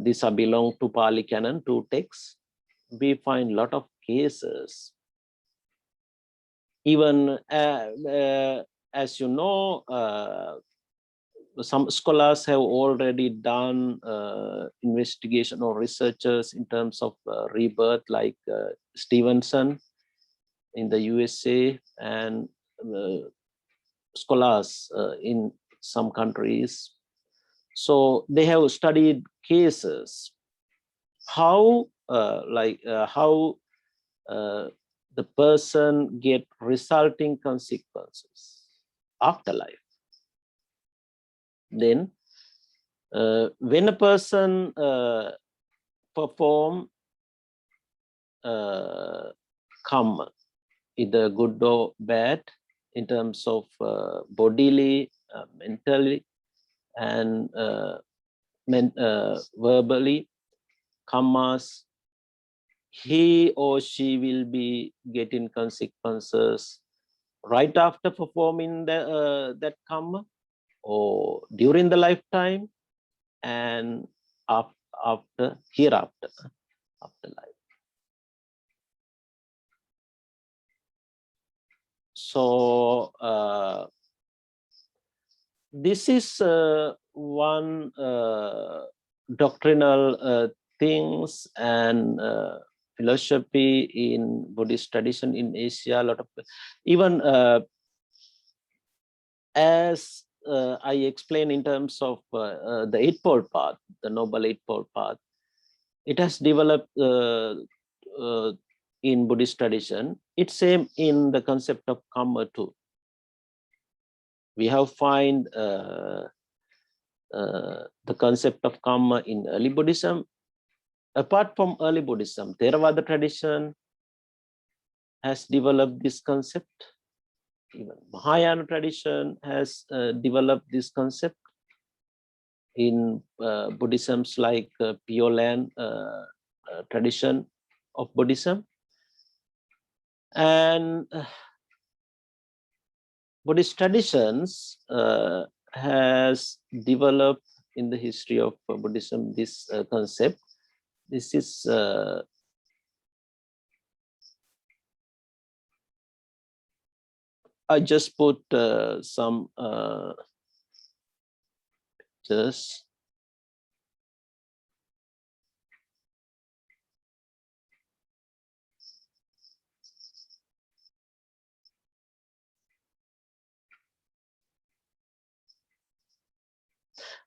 B: these are belong to Pali Canon, two texts. We find a lot of cases. Even as you know, some scholars have already done investigation or researchers in terms of rebirth, like Stevenson in the USA, and scholars in some countries. So they have studied cases, how the person get resulting consequences after life. Then when a person perform karma, either good or bad, in terms of bodily, mentally, and verbally, karmas, he or she will be getting consequences right after performing that karma, or during the lifetime, and hereafter, after life. So this is one doctrinal things and philosophy in Buddhist tradition in Asia. A lot of even as I explained in terms of the Eightfold Path, the Noble Eightfold Path, it has developed in Buddhist tradition. It's same in the concept of karma too. We have find the concept of karma in early Buddhism. Apart from early Buddhism, Theravada tradition has developed this concept. Even Mahayana tradition has developed this concept. In Buddhisms like Pure Land tradition of Buddhism. And Buddhist traditions has developed in the history of Buddhism this concept. This is I just put some pictures.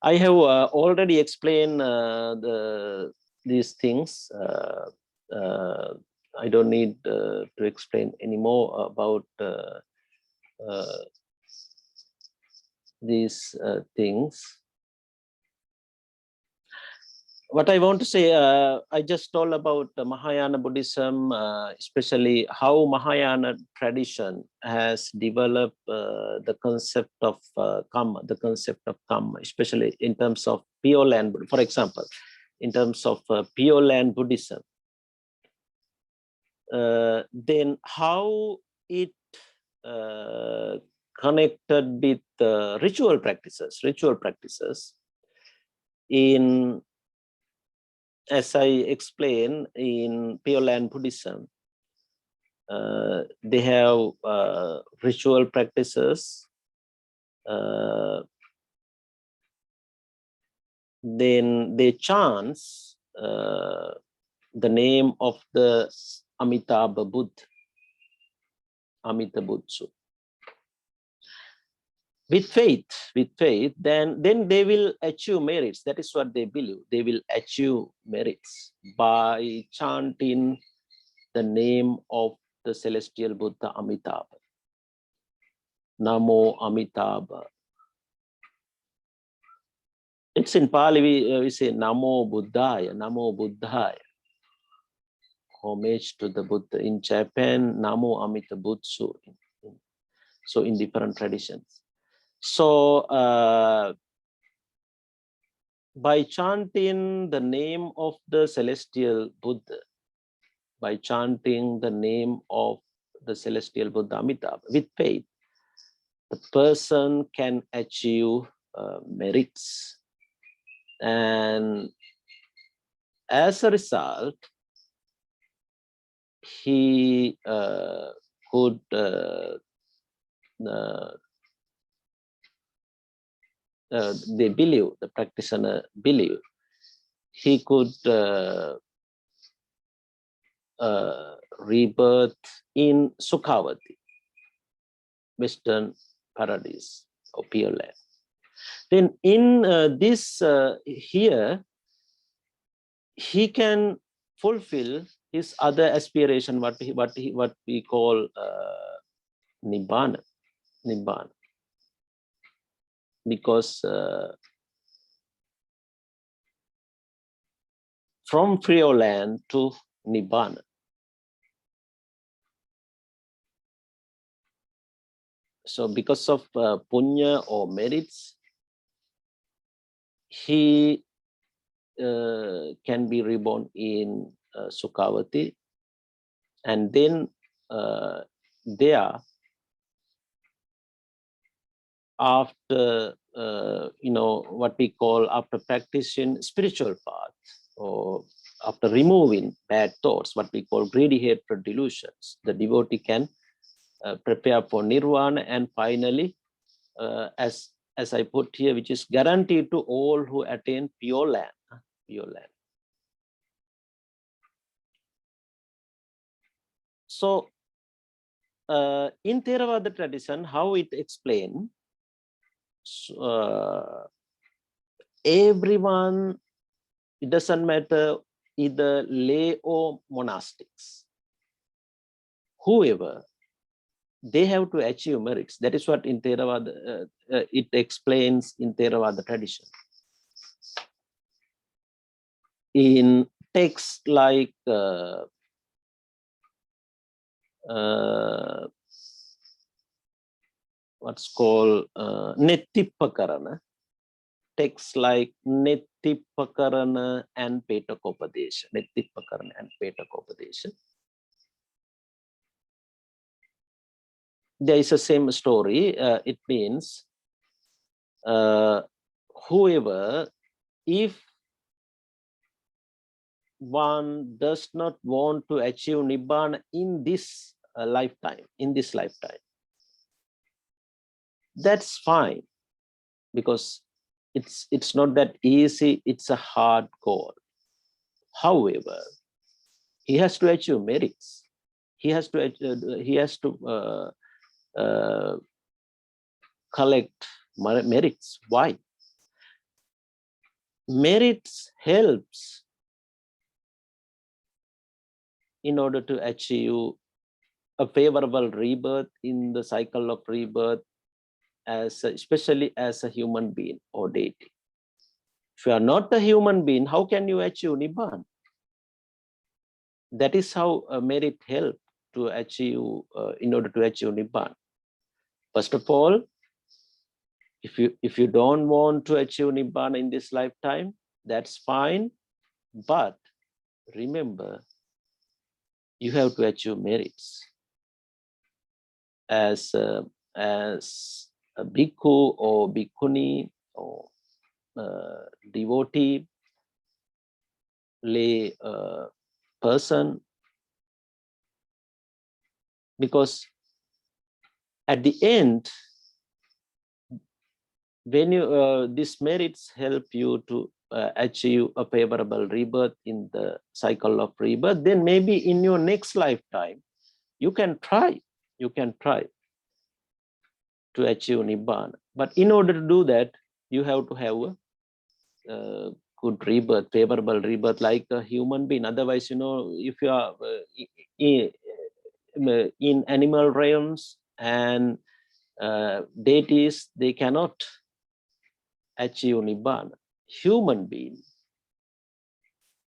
B: I have already explained these things. I don't need to explain anymore about these things. What I want to say, I just told about Mahayana Buddhism, especially how Mahayana tradition has developed the concept of karma, especially in terms of Pure Land, for example, in terms of Pure Land Buddhism. Then how it connected with ritual practices in, as I explained, in Pure Land Buddhism, they have ritual practices. Then they chant the name of the Amitabha Buddha, Amita Butsu. With faith, then they will achieve merits. That is what they believe. They will achieve merits by chanting the name of the celestial Buddha Amitabha. Namo Amitabha. It's in Pali, we say Namo Buddhaya, Namo Buddhaya. Homage to the Buddha. In Japan, Namo Amita Butsu. So in different traditions. So by chanting the name of the celestial Buddha, by chanting the name of the celestial Buddha Amitabha with faith, the person can achieve merits. And as a result, he could they believe, the practitioner believe, he could rebirth in Sukhavati, Western Paradise or Pure Land. Then in this here, he can fulfill his other aspiration, what we call Nibbana. Because from Pure Land to Nibbana. So because of punya or merits, he can be reborn in Sukhavati, and then there, after what we call, after practicing spiritual path, or after removing bad thoughts, what we call greedy, hatred, delusions, the devotee can prepare for nirvana, and finally, as I put here, which is guaranteed to all who attain Pure Land. Pure Land. So in Theravada tradition, how it explains, everyone, it doesn't matter either lay or monastics, whoever, they have to achieve merits. That is what in Theravada, it explains in Theravada tradition. In texts like what's called Nettipakarana, texts like Nettipakarana and Petakopadesha, Nettipakarana and Petakopadesha. There is a same story. It means whoever, if one does not want to achieve Nibbana in this lifetime, that's fine, because it's not that easy, it's a hard goal. However, he has to achieve merits. He has to collect merits. Why? Merits helps in order to achieve a favorable rebirth in the cycle of rebirth, especially as a human being or deity. If you are not a human being, how can you achieve Nibbana? That is how merit helps to achieve, in order to achieve Nibbana. First of all, if you don't want to achieve Nibbana in this lifetime, that's fine. But remember, you have to achieve merits. As a bhikkhu or bhikkhuni or devotee, lay person, because at the end, when you these merits help you to achieve a favorable rebirth in the cycle of rebirth, then maybe in your next lifetime, you can try to achieve Nibbana. But in order to do that, you have to have a good rebirth, favorable rebirth, like a human being. Otherwise, if you are in animal realms and deities, they cannot achieve Nibbana. Human being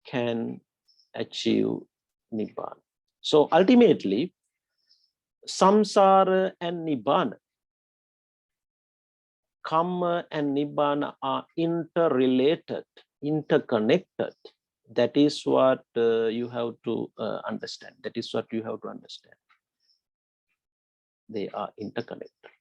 B: can achieve Nibbana. So ultimately, samsara and Nibbana, karma and Nibbana are interrelated, interconnected. That is what you have to understand. That is what you have to understand. They are interconnected.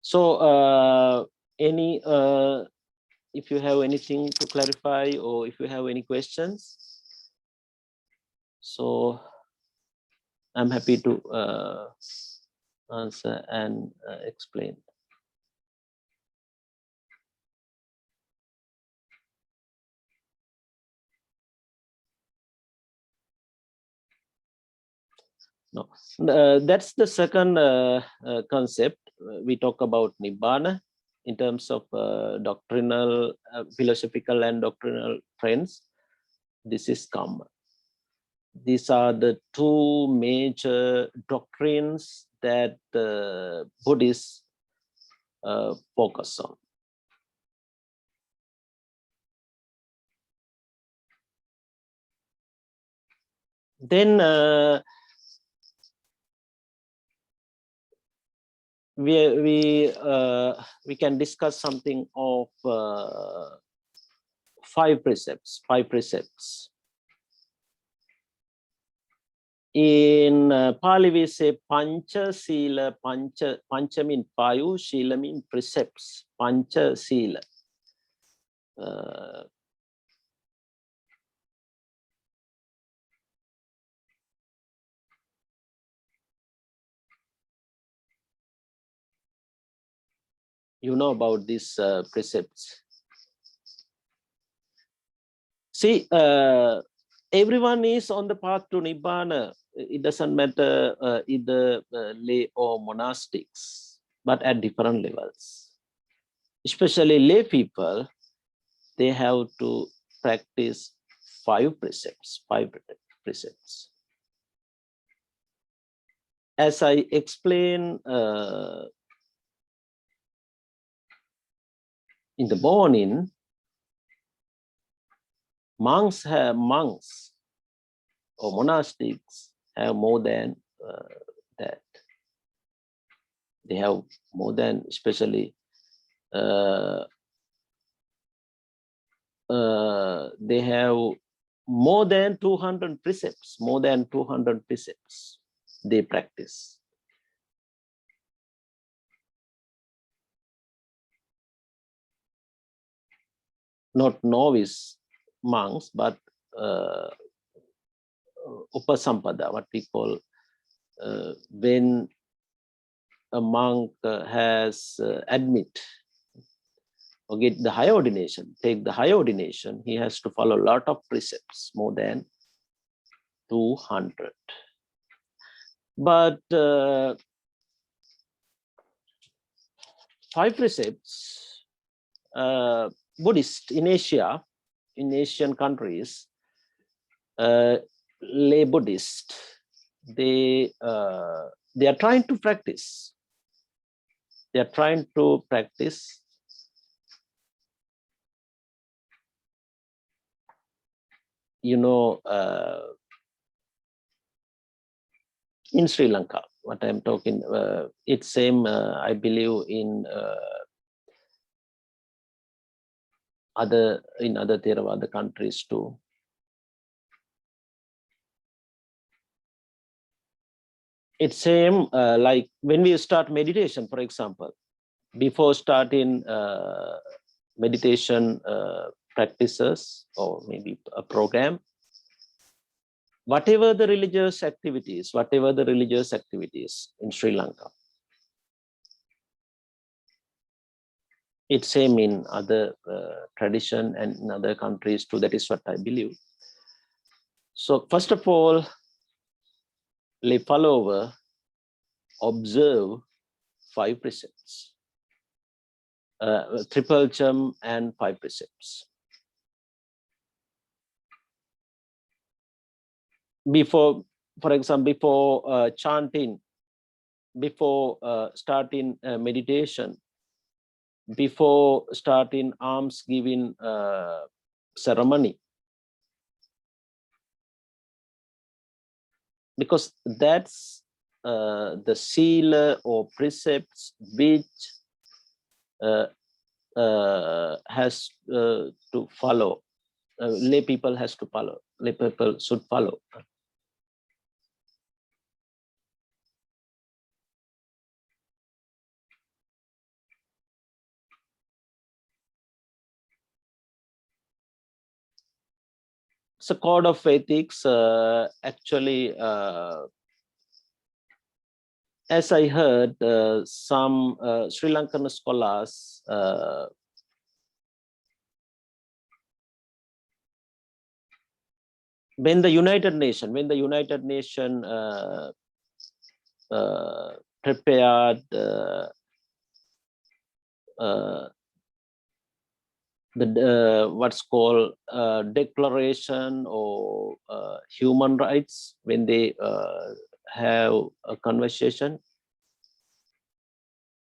B: So if you have anything to clarify or if you have any questions, so I'm happy to answer and explain. No, that's the second concept. We talk about Nibbana in terms of doctrinal, philosophical and doctrinal trends. This is karma. These are the two major doctrines that Buddhists focus on. Then we can discuss something of 5 precepts. In Pali we say pancha sila, pancha mean 5, sila mean precepts, pancha sila. You know about these precepts. See, everyone is on the path to Nibbana. It doesn't matter either lay or monastics, but at different levels. Especially lay people, they have to practice 5 precepts. As I explained in the morning, monks or monastics have more than that. They have more than, especially they have more than 200 precepts, they practice. Not novice monks, but upasampada, what we call when a monk has admit or get the higher ordination, take the higher ordination, he has to follow a lot of precepts, more than 200. But 5 precepts, Buddhist in Asia, in Asian countries, lay Buddhist, they are trying to practice. They are trying to practice in Sri Lanka, what I'm talking, it's same, I believe, in other Theravada countries too. It's same like when we start meditation, for example, before starting meditation practices or maybe a program, whatever the religious activities in Sri Lanka, it's same in other tradition and in other countries too. That is what I believe. So first of all, lay follower observe 5 precepts, triple cham and 5 precepts. Before, for example, before chanting, before starting meditation, before starting alms giving ceremony, because that's the sila or precepts which has to follow. Lay people has to follow. Lay people should follow. So code of ethics actually, as I heard, some Sri Lankan scholars when the United Nations prepared the what's called declaration or human rights, when they have a conversation,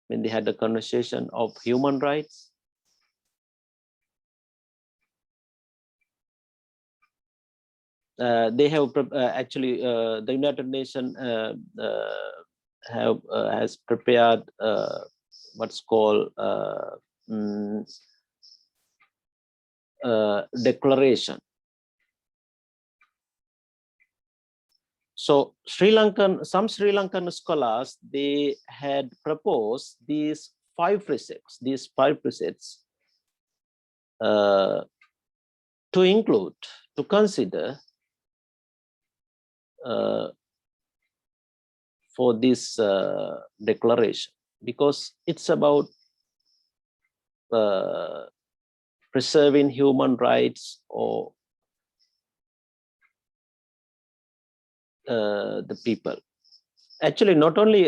B: when they had a conversation of human rights, they have actually the United Nations has prepared what's called declaration. So some Sri Lankan scholars, they had proposed these 5 precepts, to include, to consider for this declaration, because it's about preserving human rights or the people. Actually, not only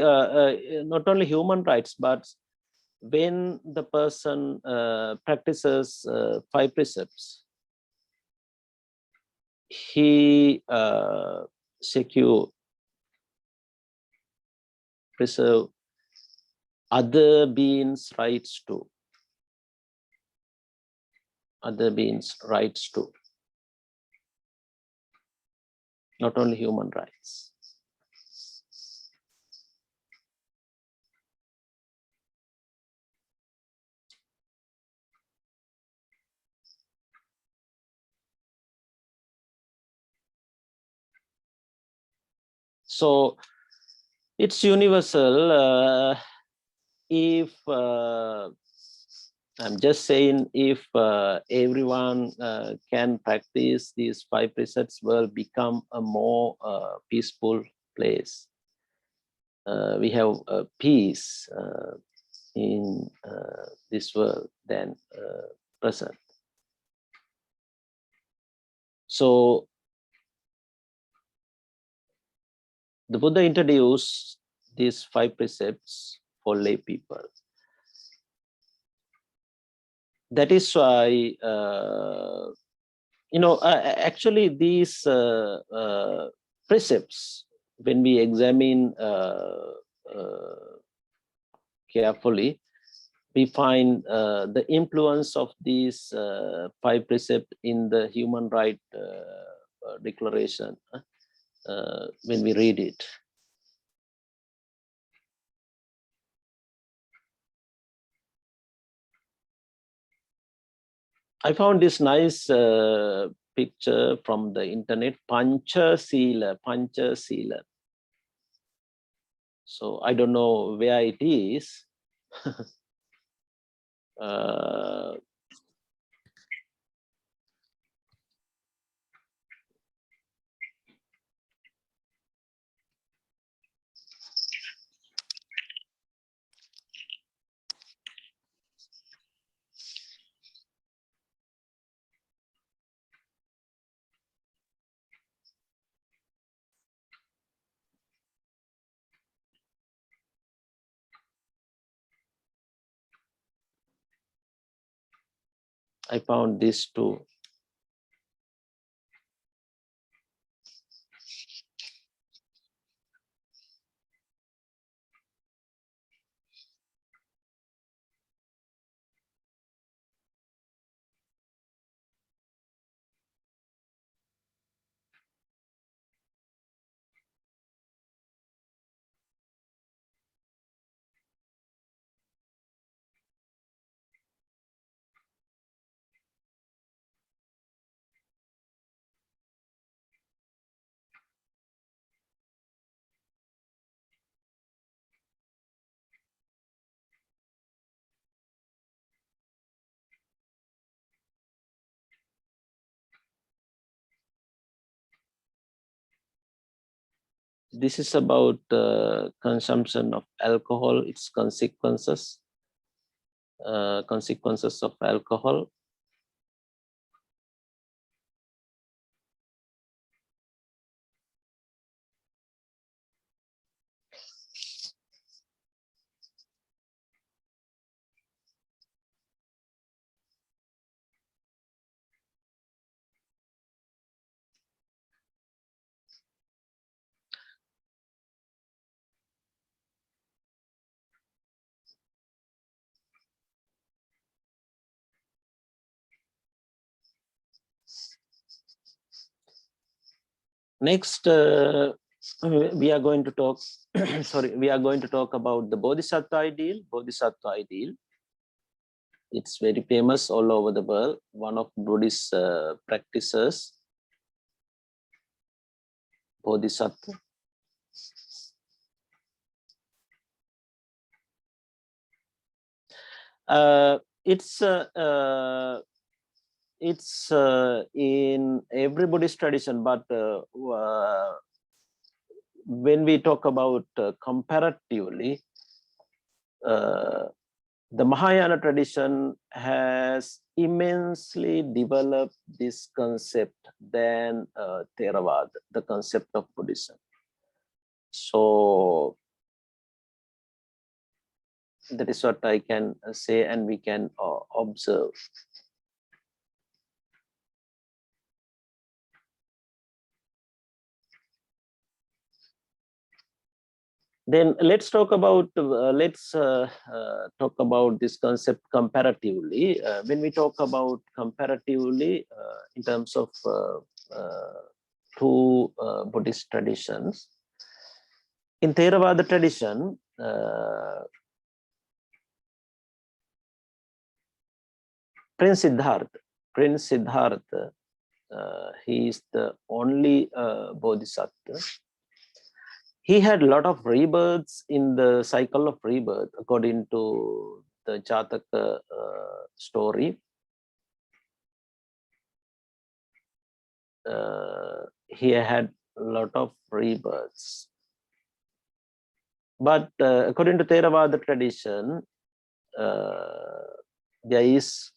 B: human rights, but when the person practices 5 precepts, he preserve other beings' rights too. Not only human rights. So it's universal. If I'm just saying, if everyone can practice these 5 precepts, will become a more peaceful place. We have peace in this world than present. So the Buddha introduced these 5 precepts for lay people. That is why, actually these precepts, when we examine carefully, we find the influence of these 5 precepts in the human right declaration when we read it. I found this nice picture from the internet, Pancha Sila. So I don't know where it is. I found these two. This is about consumption of alcohol, its consequences, consequences of alcohol. Next, we are going to talk, sorry, we are going to talk about the Bodhisattva ideal. Bodhisattva ideal. It's very famous all over the world. One of Buddhist practices, Bodhisattva. It's in every Buddhist tradition, but when we talk about comparatively, the Mahayana tradition has immensely developed this concept than Theravada, the concept of Buddhism. So that is what I can say, and we can observe. Then let's talk about this concept comparatively. When we talk about comparatively in terms of two Buddhist traditions, in Theravada tradition, Prince Siddhartha, he is the only Bodhisattva. He had a lot of rebirths in the cycle of rebirth, according to the Jataka story. He had a lot of rebirths. But according to Theravada tradition, there is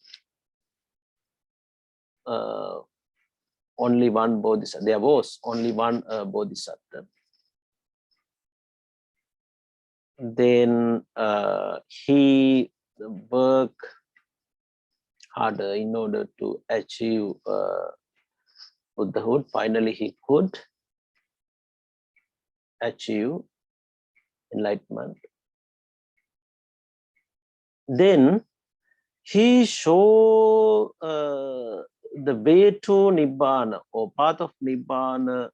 B: only one Bodhisattva. There was only one Bodhisattva. Then he worked harder in order to achieve Buddhahood. Finally, he could achieve enlightenment. Then he showed the way to Nibbana, or path of Nibbana,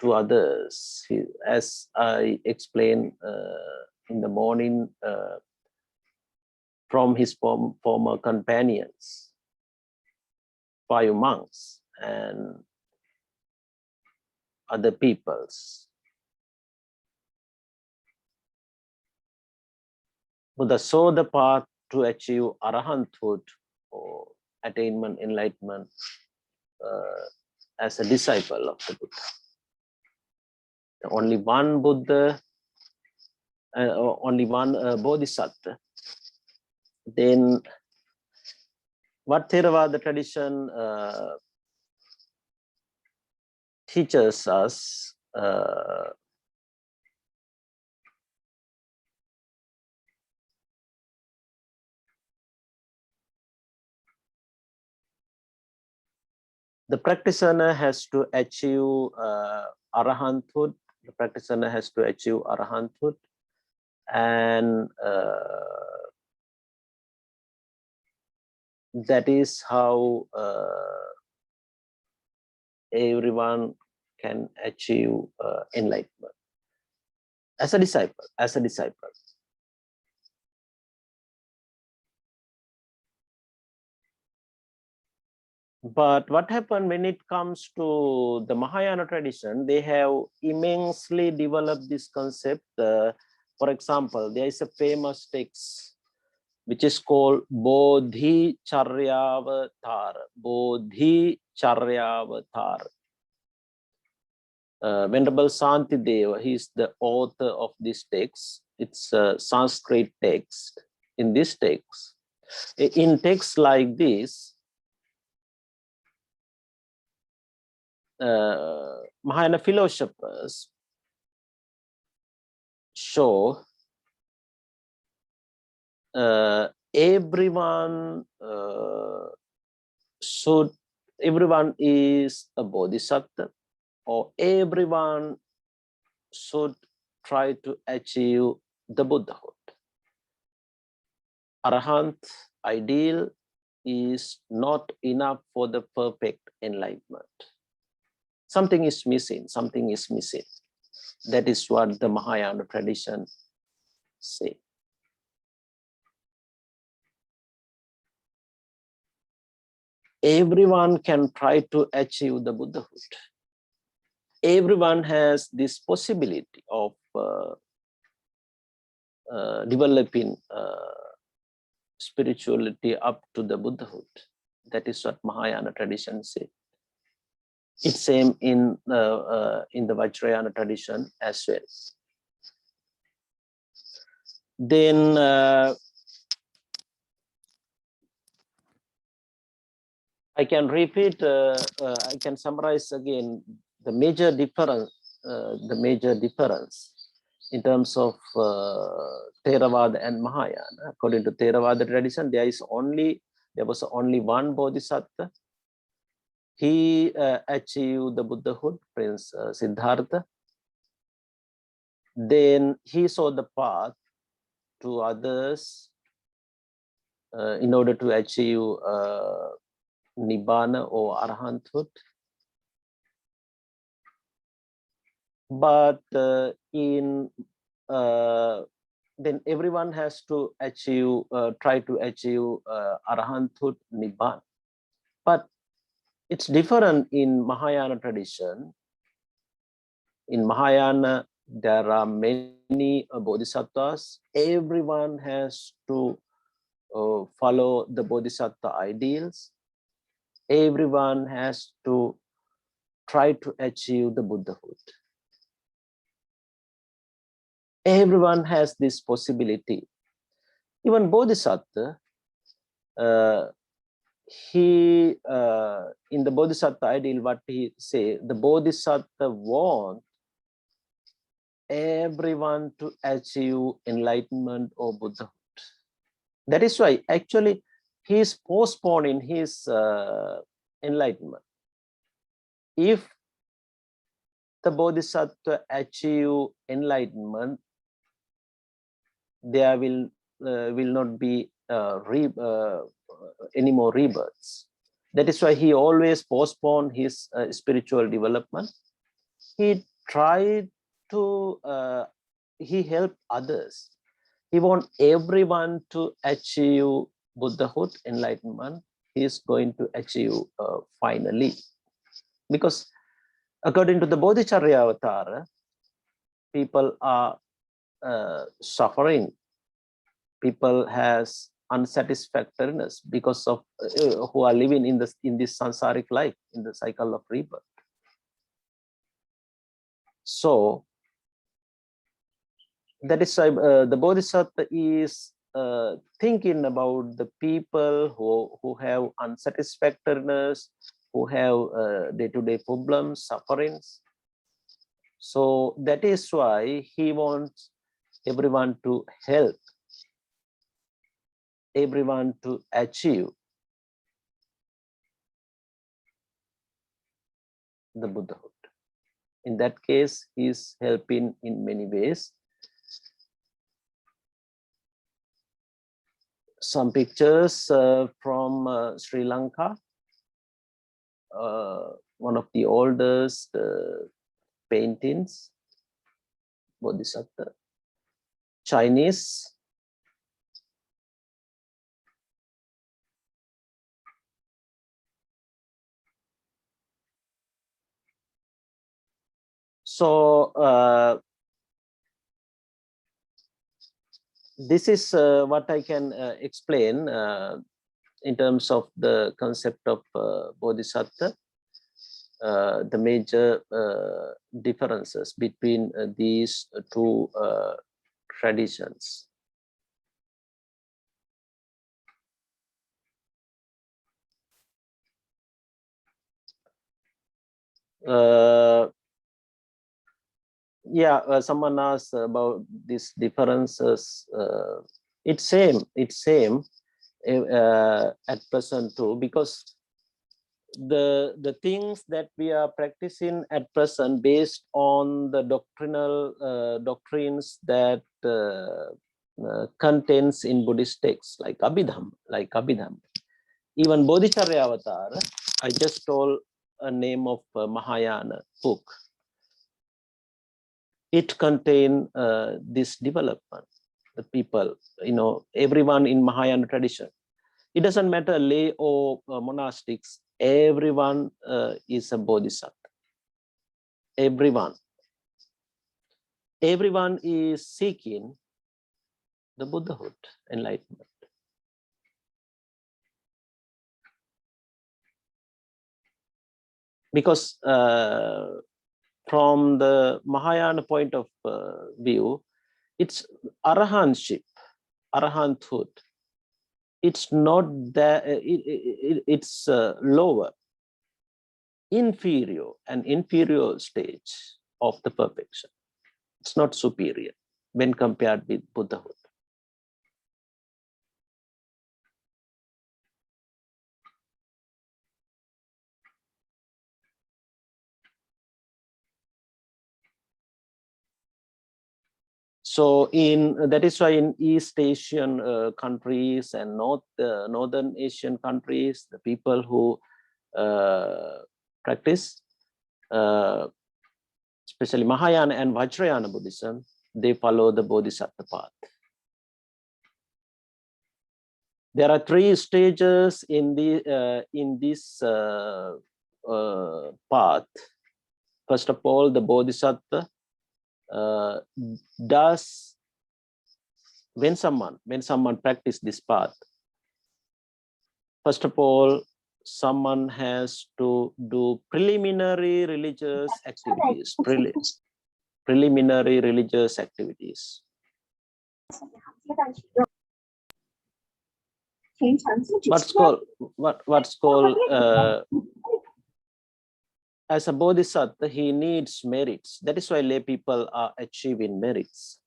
B: to others. As I explained in the morning, from his former companions, 5 monks and other peoples. Buddha saw the path to achieve arahanthood, or attainment, enlightenment, as a disciple of the Buddha. Only one Buddha, only one Bodhisattva. Then what Theravada tradition teaches us, the practitioner has to achieve arahanthood. The practitioner has to achieve arahanthood, and that is how everyone can achieve enlightenment as a disciple. But what happened when it comes to the Mahayana tradition, they have immensely developed this concept. For example, there is a famous text which is called Bodhicharyavatara. Bodhicharyavatara. Venerable Santideva, he is the author of this text. It's a Sanskrit text. In this text, in texts like this, Mahayana philosophers show everyone is a bodhisattva, or everyone should try to achieve the Buddhahood. Arahant ideal is not enough for the perfect enlightenment. Something is missing. That is what the Mahayana tradition say. Everyone can try to achieve the Buddhahood. Everyone has this possibility of developing spirituality up to the Buddhahood. That is what Mahayana tradition say. It's same in the Vajrayana tradition as well. Then I can repeat. I can summarize again the major difference. In terms of Theravada and Mahayana. According to Theravada tradition, there was only one Bodhisattva. He achieved the Buddhahood, Prince Siddhartha. Then he saw the path to others in order to achieve Nibbana or Arahanthood. But then everyone has to achieve, try to achieve Arahanthood, Nibbana. But it's different in Mahayana tradition. In Mahayana, there are many bodhisattvas. Everyone has to follow the bodhisattva ideals. Everyone has to try to achieve the Buddhahood. Everyone has this possibility. Even Bodhisattva, in the Bodhisattva ideal, what he say, the Bodhisattva want everyone to achieve enlightenment or Buddhahood. That is why actually he is postponing his enlightenment. If the Bodhisattva achieve enlightenment, there will not be any more rebirths. That is why he always postponed his spiritual development. He tried to, he helped others. He wants everyone to achieve Buddhahood, enlightenment. He is going to achieve finally. Because according to the Bodhicharyavatara, people are suffering. People has unsatisfactoriness because of who are living in this sansaric life, in the cycle of rebirth. So that is why the Bodhisattva is thinking about the people who have unsatisfactoriness, who have day-to-day problems, sufferings. So that is why he wants everyone to help, everyone to achieve the Buddhahood. In that case, he is helping in many ways. Some pictures from Sri Lanka, one of the oldest paintings, Bodhisattva. Chinese, so this is what I can explain in terms of the concept of Bodhisattva, the major differences between these two traditions. Someone asked about these differences. It's same at present too, because the things that we are practicing at present based on the doctrines that contains in Buddhist texts like Abhidhamma. Even Bodhicharya Avatar, I just told a name of Mahayana book. It contains this development. The people, everyone in Mahayana tradition. It doesn't matter lay or monastics. Everyone is a bodhisattva. Everyone is seeking the Buddhahood, enlightenment. Because from the Mahayana point of view, it's arahantship, arahanthood. It's not that it's lower, inferior stage of the perfection. It's not superior when compared with Buddhahood. So that is why in East Asian countries and Northern Asian countries, the people who practice, especially Mahayana and Vajrayana Buddhism, they follow the Bodhisattva path. There are 3 stages in this path. First of all, the Bodhisattva does, when someone practice this path, first of all, someone has to do preliminary religious activities. Preliminary religious activities. What's called as a bodhisattva, he needs merits. That is why lay people are achieving merits.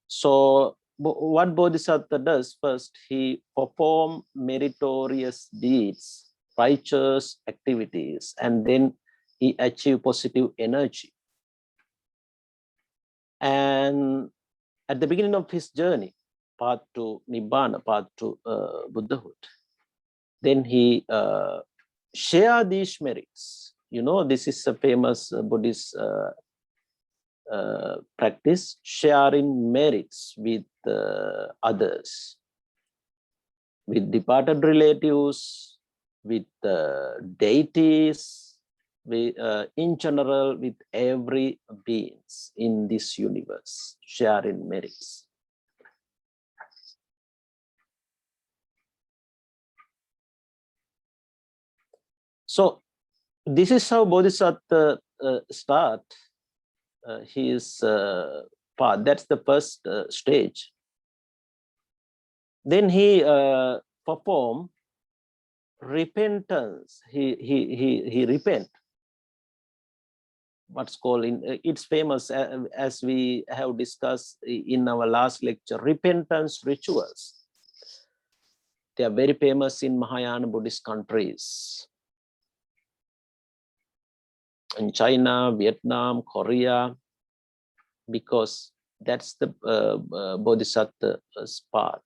B: So what bodhisattva does first, he perform meritorious deeds, righteous activities, and then he achieve positive energy. And at the beginning of his journey, path to Nibbana, path to Buddhahood, then he share these merits. This is a famous Buddhist practice, sharing merits with others, with departed relatives, with deities, in general, with every beings in this universe, sharing merits. So this is how Bodhisattva start his path. That's the first stage. Then he perform repentance. He repent. What's called it's famous as we have discussed in our last lecture, repentance rituals. They are very famous in Mahayana Buddhist countries. in China, Vietnam, Korea, because that's the Bodhisattva's path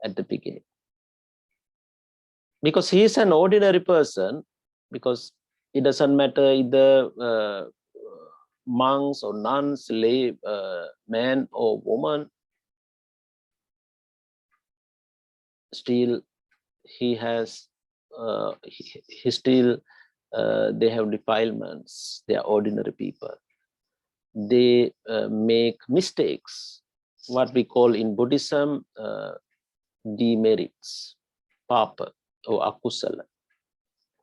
B: at the beginning. Because he is an ordinary person, because it doesn't matter either monks or nuns, lay man or woman, still he has he still they have defilements. They are ordinary people. They make mistakes, what we call in Buddhism demerits, papa or akusala,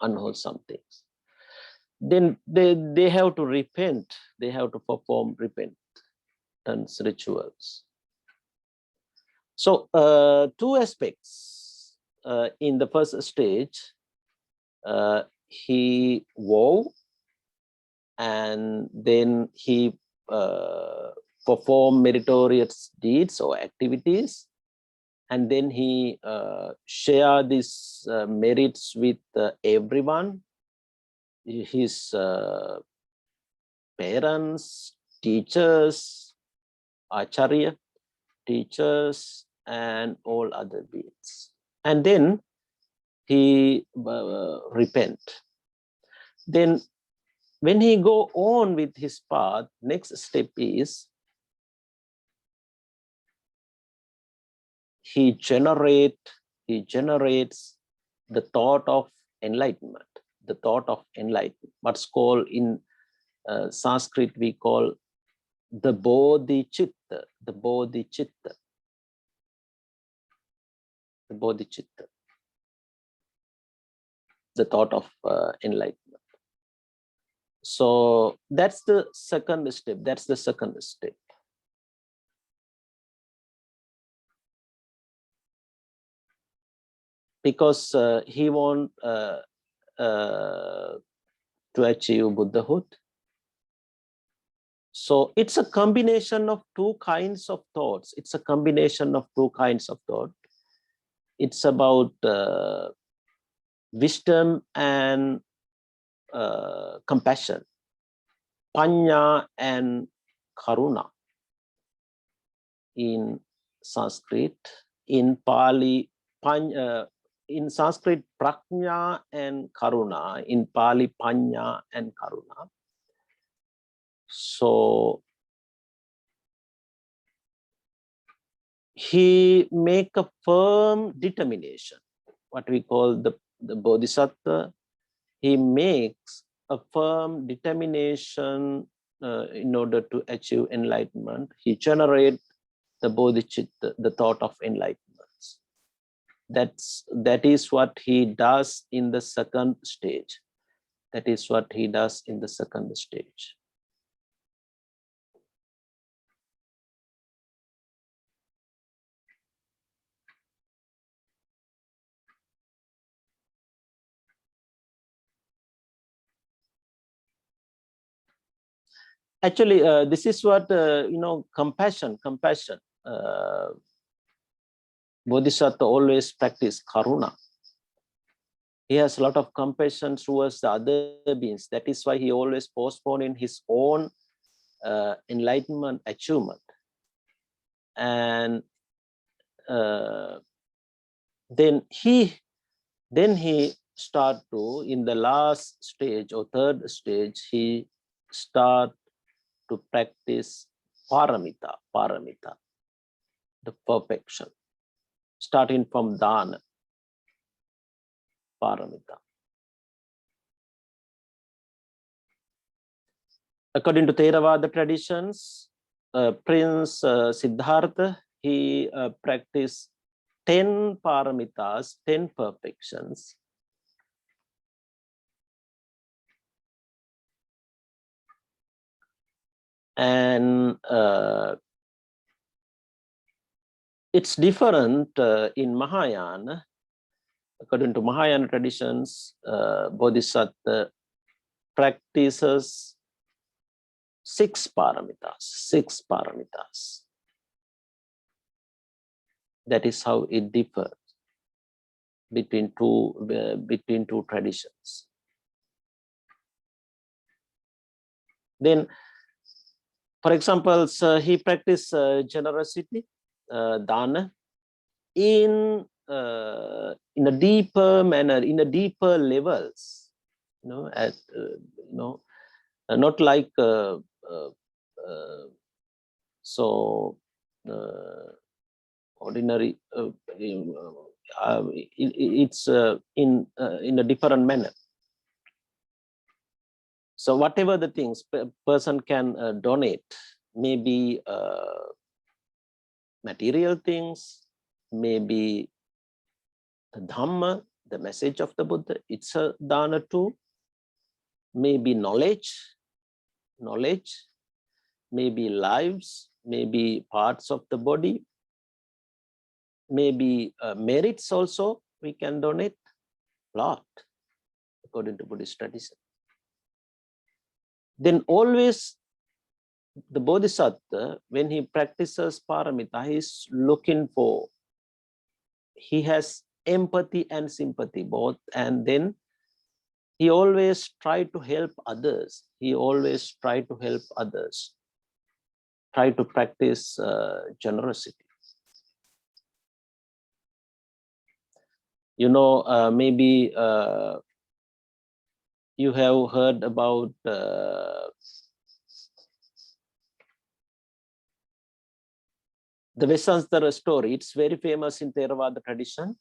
B: unwholesome things. Then they have to repent. They have to perform repentance rituals. So two aspects. In the first stage, he vowed, and then he performed meritorious deeds or activities, and then he shared these merits with everyone, his parents, teachers, acharya, teachers, and all other beings. And then he repent. Then when he go on with his path, next step is he generates the thought of enlightenment, the thought of enlightenment. What's called in Sanskrit, we call the bodhicitta, the bodhicitta, the bodhicitta, the thought of enlightenment. So that's the second step. That's the second step. Because he want to achieve Buddhahood. So it's a combination of two kinds of thoughts. It's a combination of two kinds of thought. It's about wisdom and compassion, panya and karuna in Sanskrit. In Pali, in Sanskrit, prajna and karuna. In Pali, panya and karuna. So he make a firm determination, what we call the Bodhisattva. He makes a firm determination in order to achieve enlightenment. He generates the bodhicitta, the thought of enlightenment. That is what he does in the second stage. That is what he does in the second stage. Actually, this is what, compassion. Bodhisattva always practice karuna. He has a lot of compassion towards the other beings. That is why he always postponing his own enlightenment achievement. And then he start to, in the last stage or third stage, he start to practice paramita, the perfection, starting from dana, paramita. According to Theravada traditions, Prince Siddhartha, he practiced 10 paramitas, 10 perfections. And it's different in Mahayana. According to Mahayana traditions, Bodhisattva practices 6 paramitas. That is how it differs between two traditions. Then, for example, so he practiced generosity, dana, in a deeper manner, in a deeper levels, at not like so ordinary. It's in a different manner. So whatever the things person can donate, maybe material things, maybe the Dhamma, the message of the Buddha, it's a dana too. Maybe knowledge, maybe lives, maybe parts of the body, maybe merits also we can donate a lot according to Buddhist tradition. Then always the Bodhisattva, when he practices paramita, he's looking for, he has empathy and sympathy both, and then he always try to help others. He always try to help others. Try to practice generosity. Maybe you have heard about the Vesantara story. It's very famous in Theravada tradition.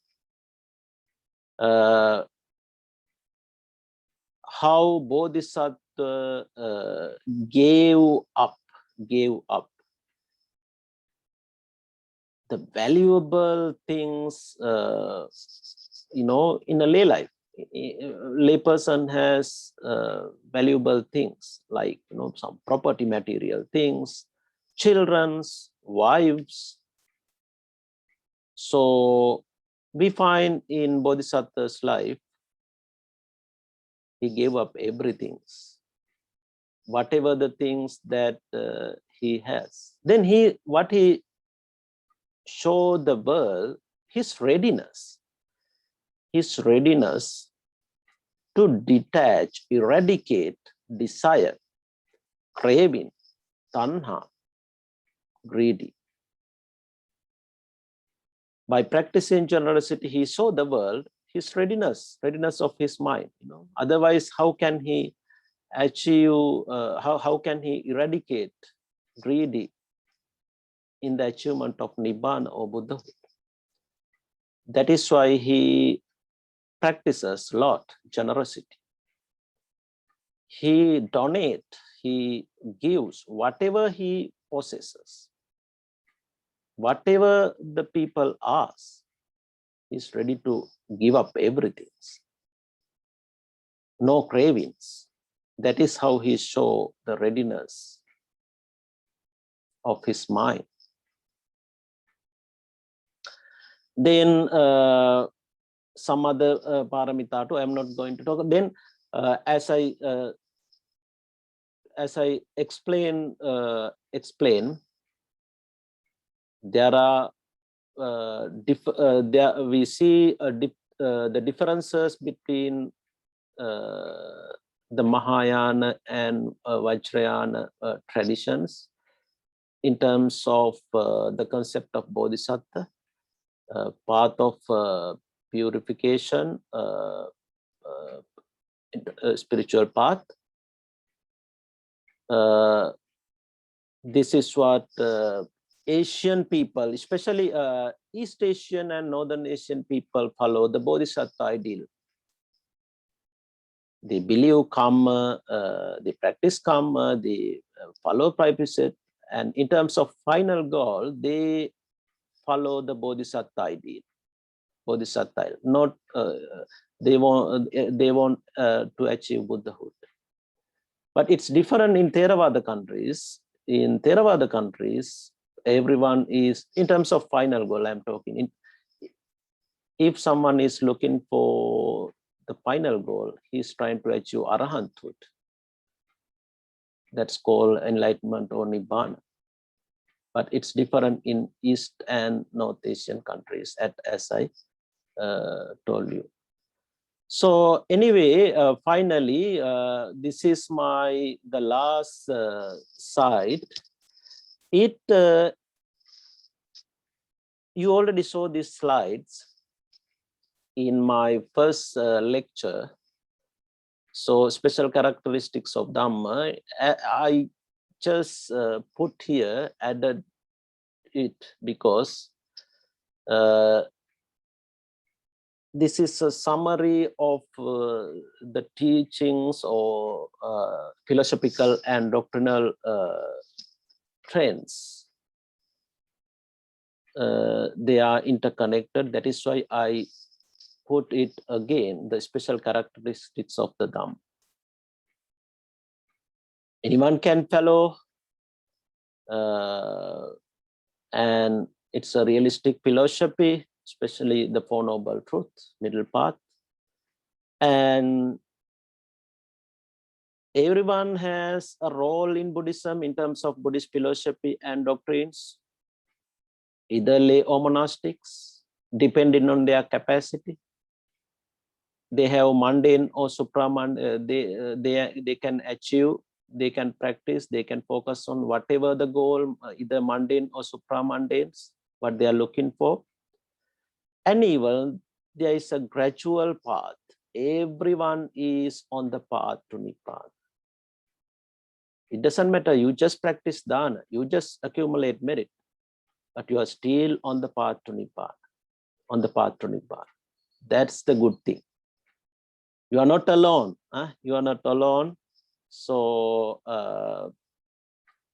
B: How Bodhisattva gave up the valuable things, in a lay life. Lay person has valuable things like some property, material things, children's, wives. So we find in Bodhisattva's life, he gave up everything, whatever the things that he has. Then what he showed the world, his readiness to detach, eradicate desire, craving, tanha, greedy. By practicing generosity, he showed the world his readiness of his mind. Otherwise, how can he achieve? How can he eradicate greedy in the achievement of nibbana or Buddhahood? That is why he practices a lot generosity. He donates, he gives whatever he possesses, whatever the people ask, he's ready to give up everything. No cravings. That is how he shows the readiness of his mind. Then some other paramita too, I'm not going to talk. Then as I explain, there are we see the differences between the Mahayana and Vajrayana traditions in terms of the concept of Bodhisattva, path of purification, spiritual path. This is what Asian people, especially East Asian and Northern Asian people, follow the Bodhisattva ideal. They believe karma, they practice karma, they follow precept, and in terms of final goal, they follow the Bodhisattva ideal. Bodhisattva, not they want to achieve Buddhahood. But it's different in Theravada countries. In Theravada countries, everyone is, in terms of final goal, I'm talking. If someone is looking for the final goal, he's trying to achieve Arahanthood. That's called enlightenment or Nibbana. But it's different in East and North Asian countries, as I told you. So anyway, finally, this is the last slide. You already saw these slides in my first lecture. So special characteristics of Dhamma, I just put here, added it because this is a summary of the teachings or philosophical and doctrinal trends. They are interconnected. That is why I put it again, the special characteristics of the Dhamma. Anyone can follow, and it's a realistic philosophy, especially the Four Noble Truths, middle path. And everyone has a role in Buddhism in terms of Buddhist philosophy and doctrines, either lay or monastics, depending on their capacity. They have mundane or supramundane, they can achieve, they can practice, they can focus on whatever the goal, either mundane or supramundanes, what they are looking for. And even there is a gradual path. Everyone is on the path to Nibbana. It doesn't matter, you just practice dana, you just accumulate merit, but you are still on the path to Nibbana, on the path to Nibbana. That's the good thing. You are not alone. You are not alone. So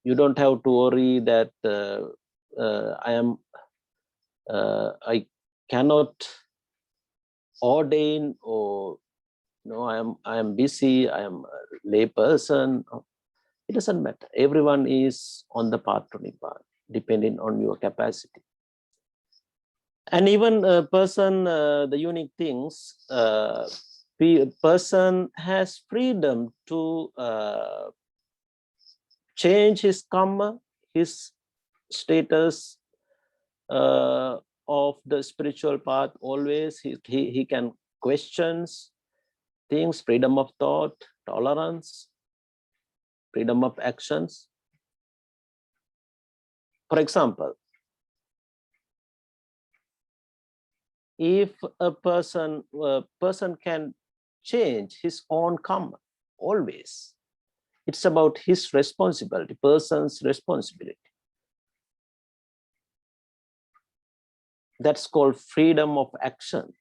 B: you don't have to worry that I cannot ordain, or no, I am busy, I am a lay person. It doesn't matter. Everyone is on the path to Nibbana, depending on your capacity. And even a person, the unique things, a person has freedom to change his karma, his status of the spiritual path. Always he can questions things, freedom of thought, tolerance, freedom of actions. For example, if a person can change his own karma, always. It's about his responsibility, person's responsibility. That's called freedom of action.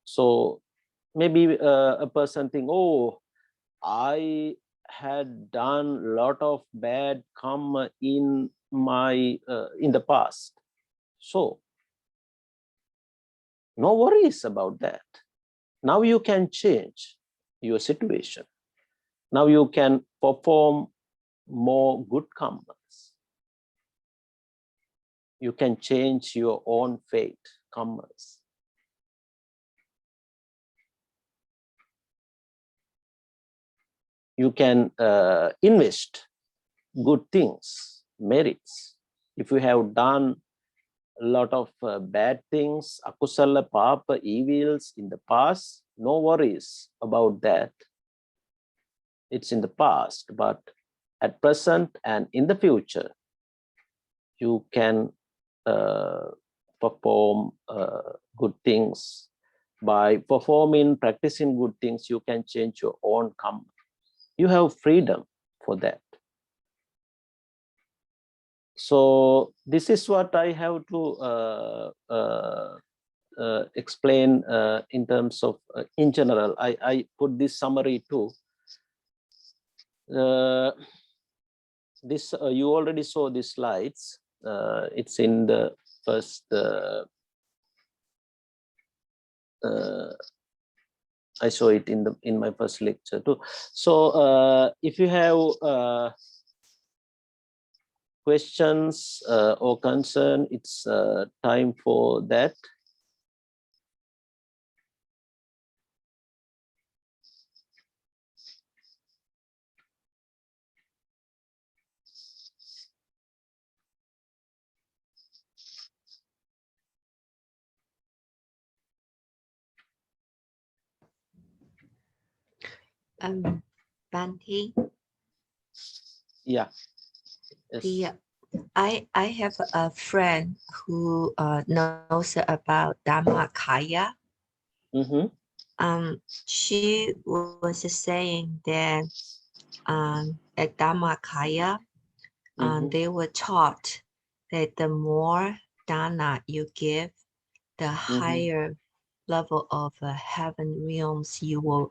B: So maybe a person think, oh, I had done a lot of bad karma in the past. So no worries about that. Now you can change your situation. Now you can perform more good karmas. You can change your own fate, karmas. You can invest good things, merits. If you have done a lot of bad things, akusala, papa, evils in the past, no worries about that. It's in the past, but at present and in the future, you can perform good things. By performing, practicing good things, you can change your own karma. You have freedom for that. So this is what I have to explain in terms of, in general. I put this summary too. This you already saw these slides. It's in the first. I saw it in my first lecture too. So if you have questions or concern, it's time for that.
C: Bante,
B: Yeah. Yes.
C: I have a friend who knows about Dhammakaya. She was saying that at Dhammakaya, they were taught that the more dana you give, the higher level of heaven realms you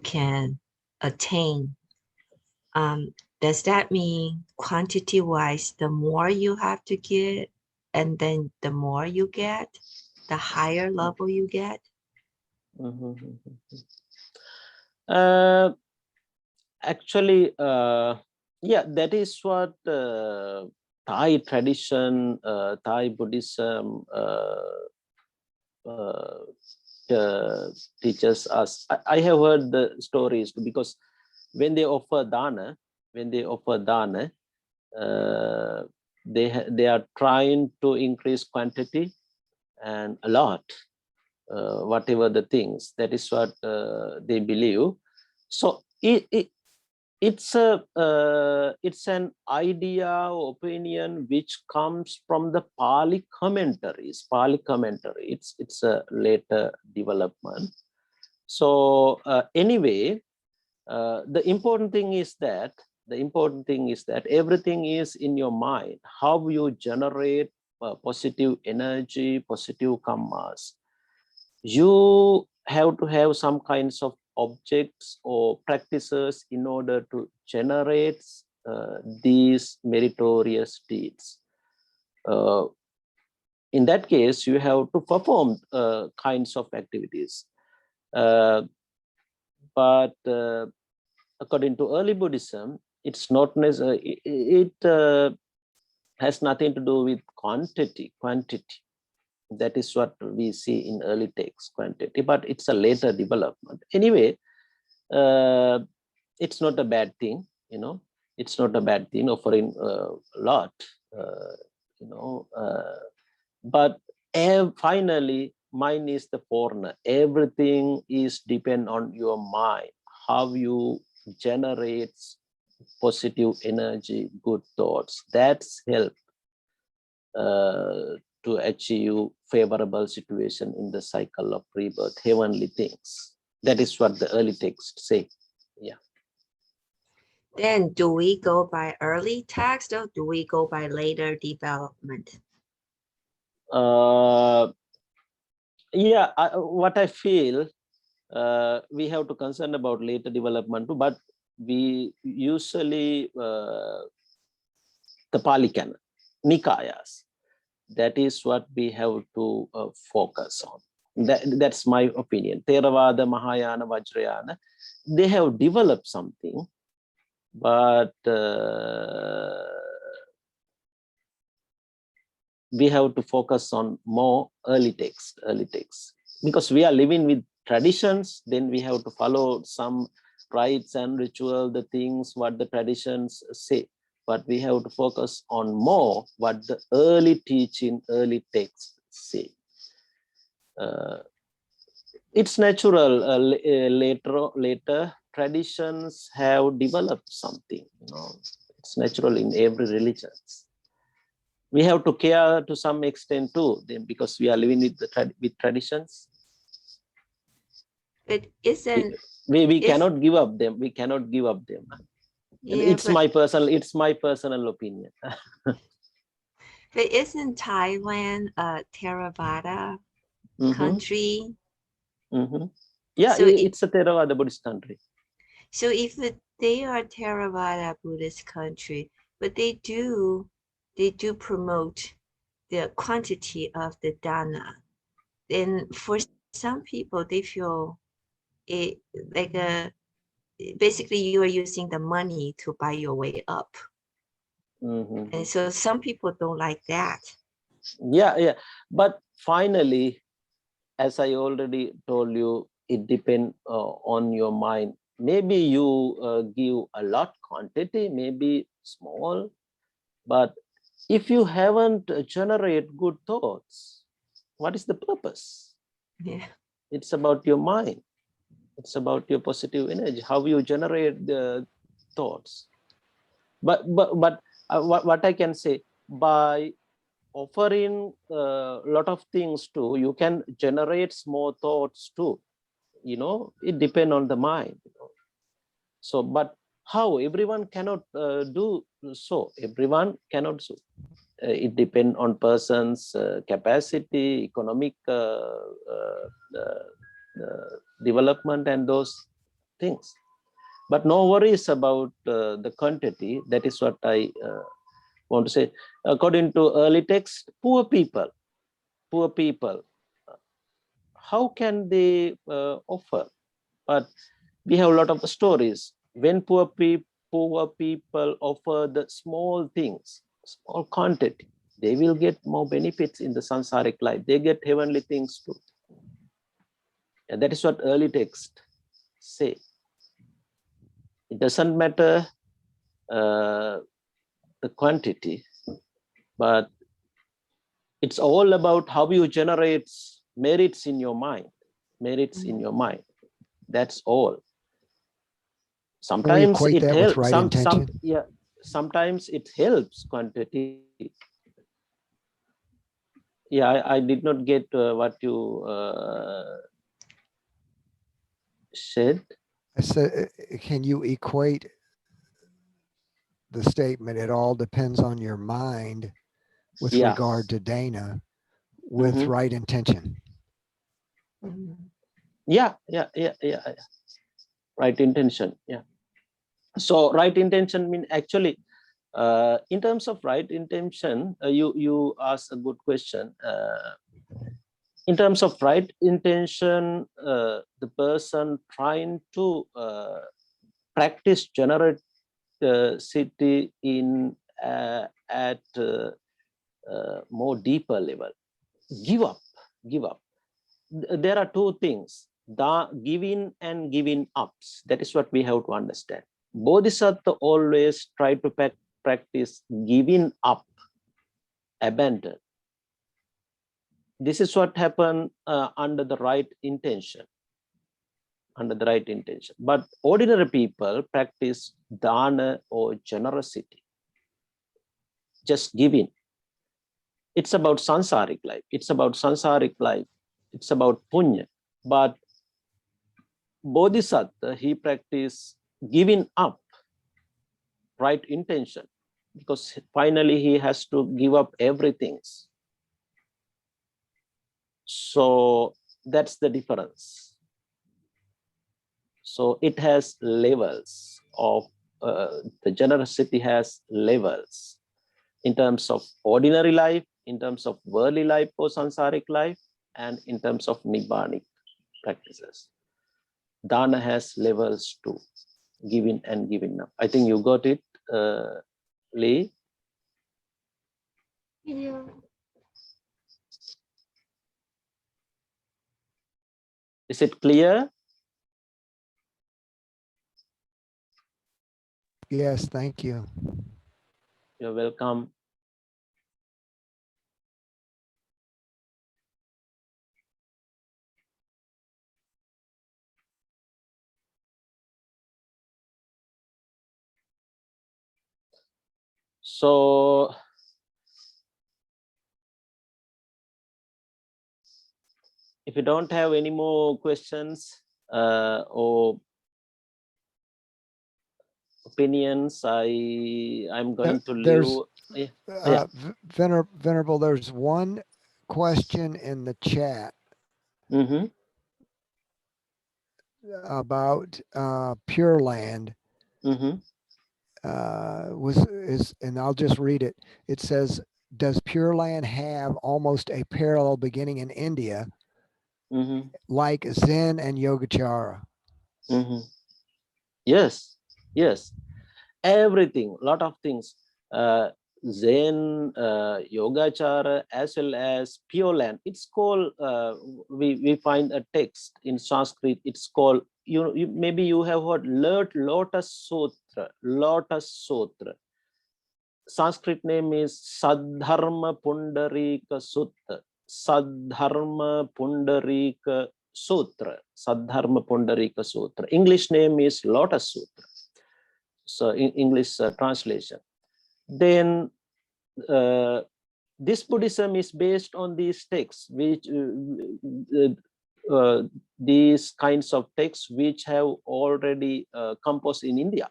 C: can attain. Does that mean quantity wise, the more you have to give, and then the more you get, the higher level you get?
B: Actually, yeah, that is what Thai tradition, Thai Buddhism teaches us. I have heard the stories because when they offer dana, they are trying to increase quantity and a lot, whatever the things. That is what they believe. So it's an idea or opinion which comes from the Pali commentaries. It's a later development. So anyway, the important thing is that everything is in your mind. How you generate positive energy, positive karmas. You have to have some kinds of objects or practices in order to generate these meritorious deeds. In that case, you have to perform kinds of activities. But according to early Buddhism, it's not necessary. It has nothing to do with quantity. That is what we see in early texts, quantity, but it's a later development. Anyway, it's not a bad thing, it's not a bad thing offering a lot, but finally, mind is the foreigner. Everything is depend on your mind, how you generate positive energy, good thoughts. That's help to achieve favorable situation in the cycle of rebirth, heavenly things. That is what the early texts say. Yeah.
C: Then do we go by early text or do we go by later development?
B: Yeah, what I feel, we have to concern about later development too, but we usually, the Pali Canon, Nikayas, that is what we have to focus on. That's my opinion. Theravada, Mahayana, Vajrayana, they have developed something, but we have to focus on more early texts, because we are living with traditions. Then we have to follow some rites and ritual, the things what the traditions say. But we have to focus on more what the early teaching, early texts say. It's natural. Later traditions have developed something. It's natural in every religion. We have to care to some extent too, then, because we are living with traditions.
C: But isn't
B: we cannot give up them. We cannot give up them. Yeah, it's my personal opinion.
C: But isn't Thailand a Theravada country?
B: Yeah,
C: so
B: it's a Theravada Buddhist country.
C: So if they are Theravada Buddhist country, but they do promote the quantity of the dana, then for some people they feel it like basically you are using the money to buy your way up. And so some people don't like that.
B: Yeah. But finally, as I already told you, it depends on your mind. Maybe you give a lot quantity, maybe small, but if you haven't generate good thoughts, what is the purpose?
C: Yeah.
B: It's about your mind. It's about your positive energy, how you generate the thoughts. But what I can say, by offering a lot of things too, you can generate small thoughts too. You know, it depends on the mind. You know? So, but how everyone cannot do so? Everyone cannot so. It depends on person's capacity, economic development, and those things. But no worries about the quantity. That is what I want to say. According to early text, poor people, how can they offer? But we have a lot of stories. When poor people offer the small things, small quantity, they will get more benefits in the sansaric life. They get heavenly things too. And that is what early text say. It doesn't matter the quantity, but it's all about how you generate merits in your mind. Merits in your mind. That's all. Sometimes it helps. Right sometimes it helps quantity. Yeah, I did not get what you said.
E: I said, can you equate the statement, it all depends on your mind with regard to dana with right intention?
B: Yeah. Right intention. Yeah. So right intention mean actually, in terms of right intention, you asked a good question. In terms of right intention, the person trying to practice generosity in at more deeper level. Give up. There are two things: the giving and giving ups. That is what we have to understand. Bodhisattva always try to practice giving up, abandon. This is what happened under the right intention. But ordinary people practice dana or generosity, just giving. It's about sansaric life. It's about punya. But Bodhisattva, he practiced giving up, right intention, because finally he has to give up everything. So that's the difference. So it has levels of, the generosity has levels in terms of ordinary life, in terms of worldly life or sansaric life, and in terms of nibbanic practices. Dana has levels too, giving and giving up. I think you got it, Lee.
C: Yeah.
B: Is it clear?
E: Yes, thank you.
B: You're welcome. So if you don't have any more questions or opinions, I'm going to leave.
E: Venerable, there's one question in the chat about Pure Land. And I'll just read it. It says, does Pure Land have almost a parallel beginning in India, like Zen and Yogacara?
B: Yes. Everything, lot of things. Zen, Yogacara, as well as Pure Land. It's called, we find a text in Sanskrit. It's called, maybe you have heard Lotus Sutra. Sanskrit name is Saddharma Pundarika Sutta. Saddharma Pundarika Sutra, Saddharma Pundarika Sutra. English name is Lotus Sutra. So in English translation. Then this Buddhism is based on these texts, which these kinds of texts which have already composed in India.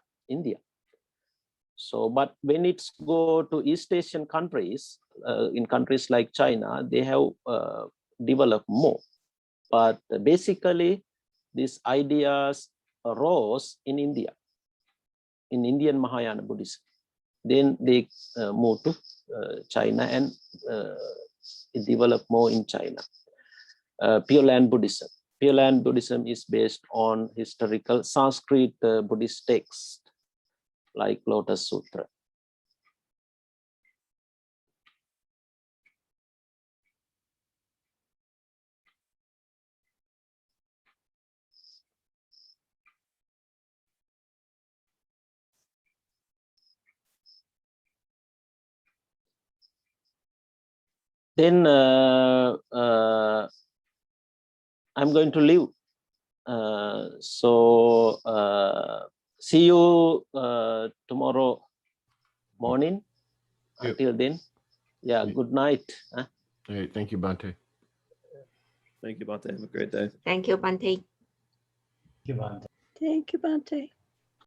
B: So, but when it's go to East Asian countries, in countries like China, they have developed more. But basically, these ideas arose in India, in Indian Mahayana Buddhism. Then they moved to China and it developed more in China. Pure Land Buddhism. Pure Land Buddhism is based on historical Sanskrit Buddhist texts like Lotus Sutra. Then I'm going to leave. So see you tomorrow morning.
A: Yep.
B: Until then, yeah, good night.
A: Hey, thank you, Bhante.
F: Thank you, Bhante. Have a great day.
C: Thank you, Bhante.
G: Thank you, Bhante.
H: Thank you, Bhante.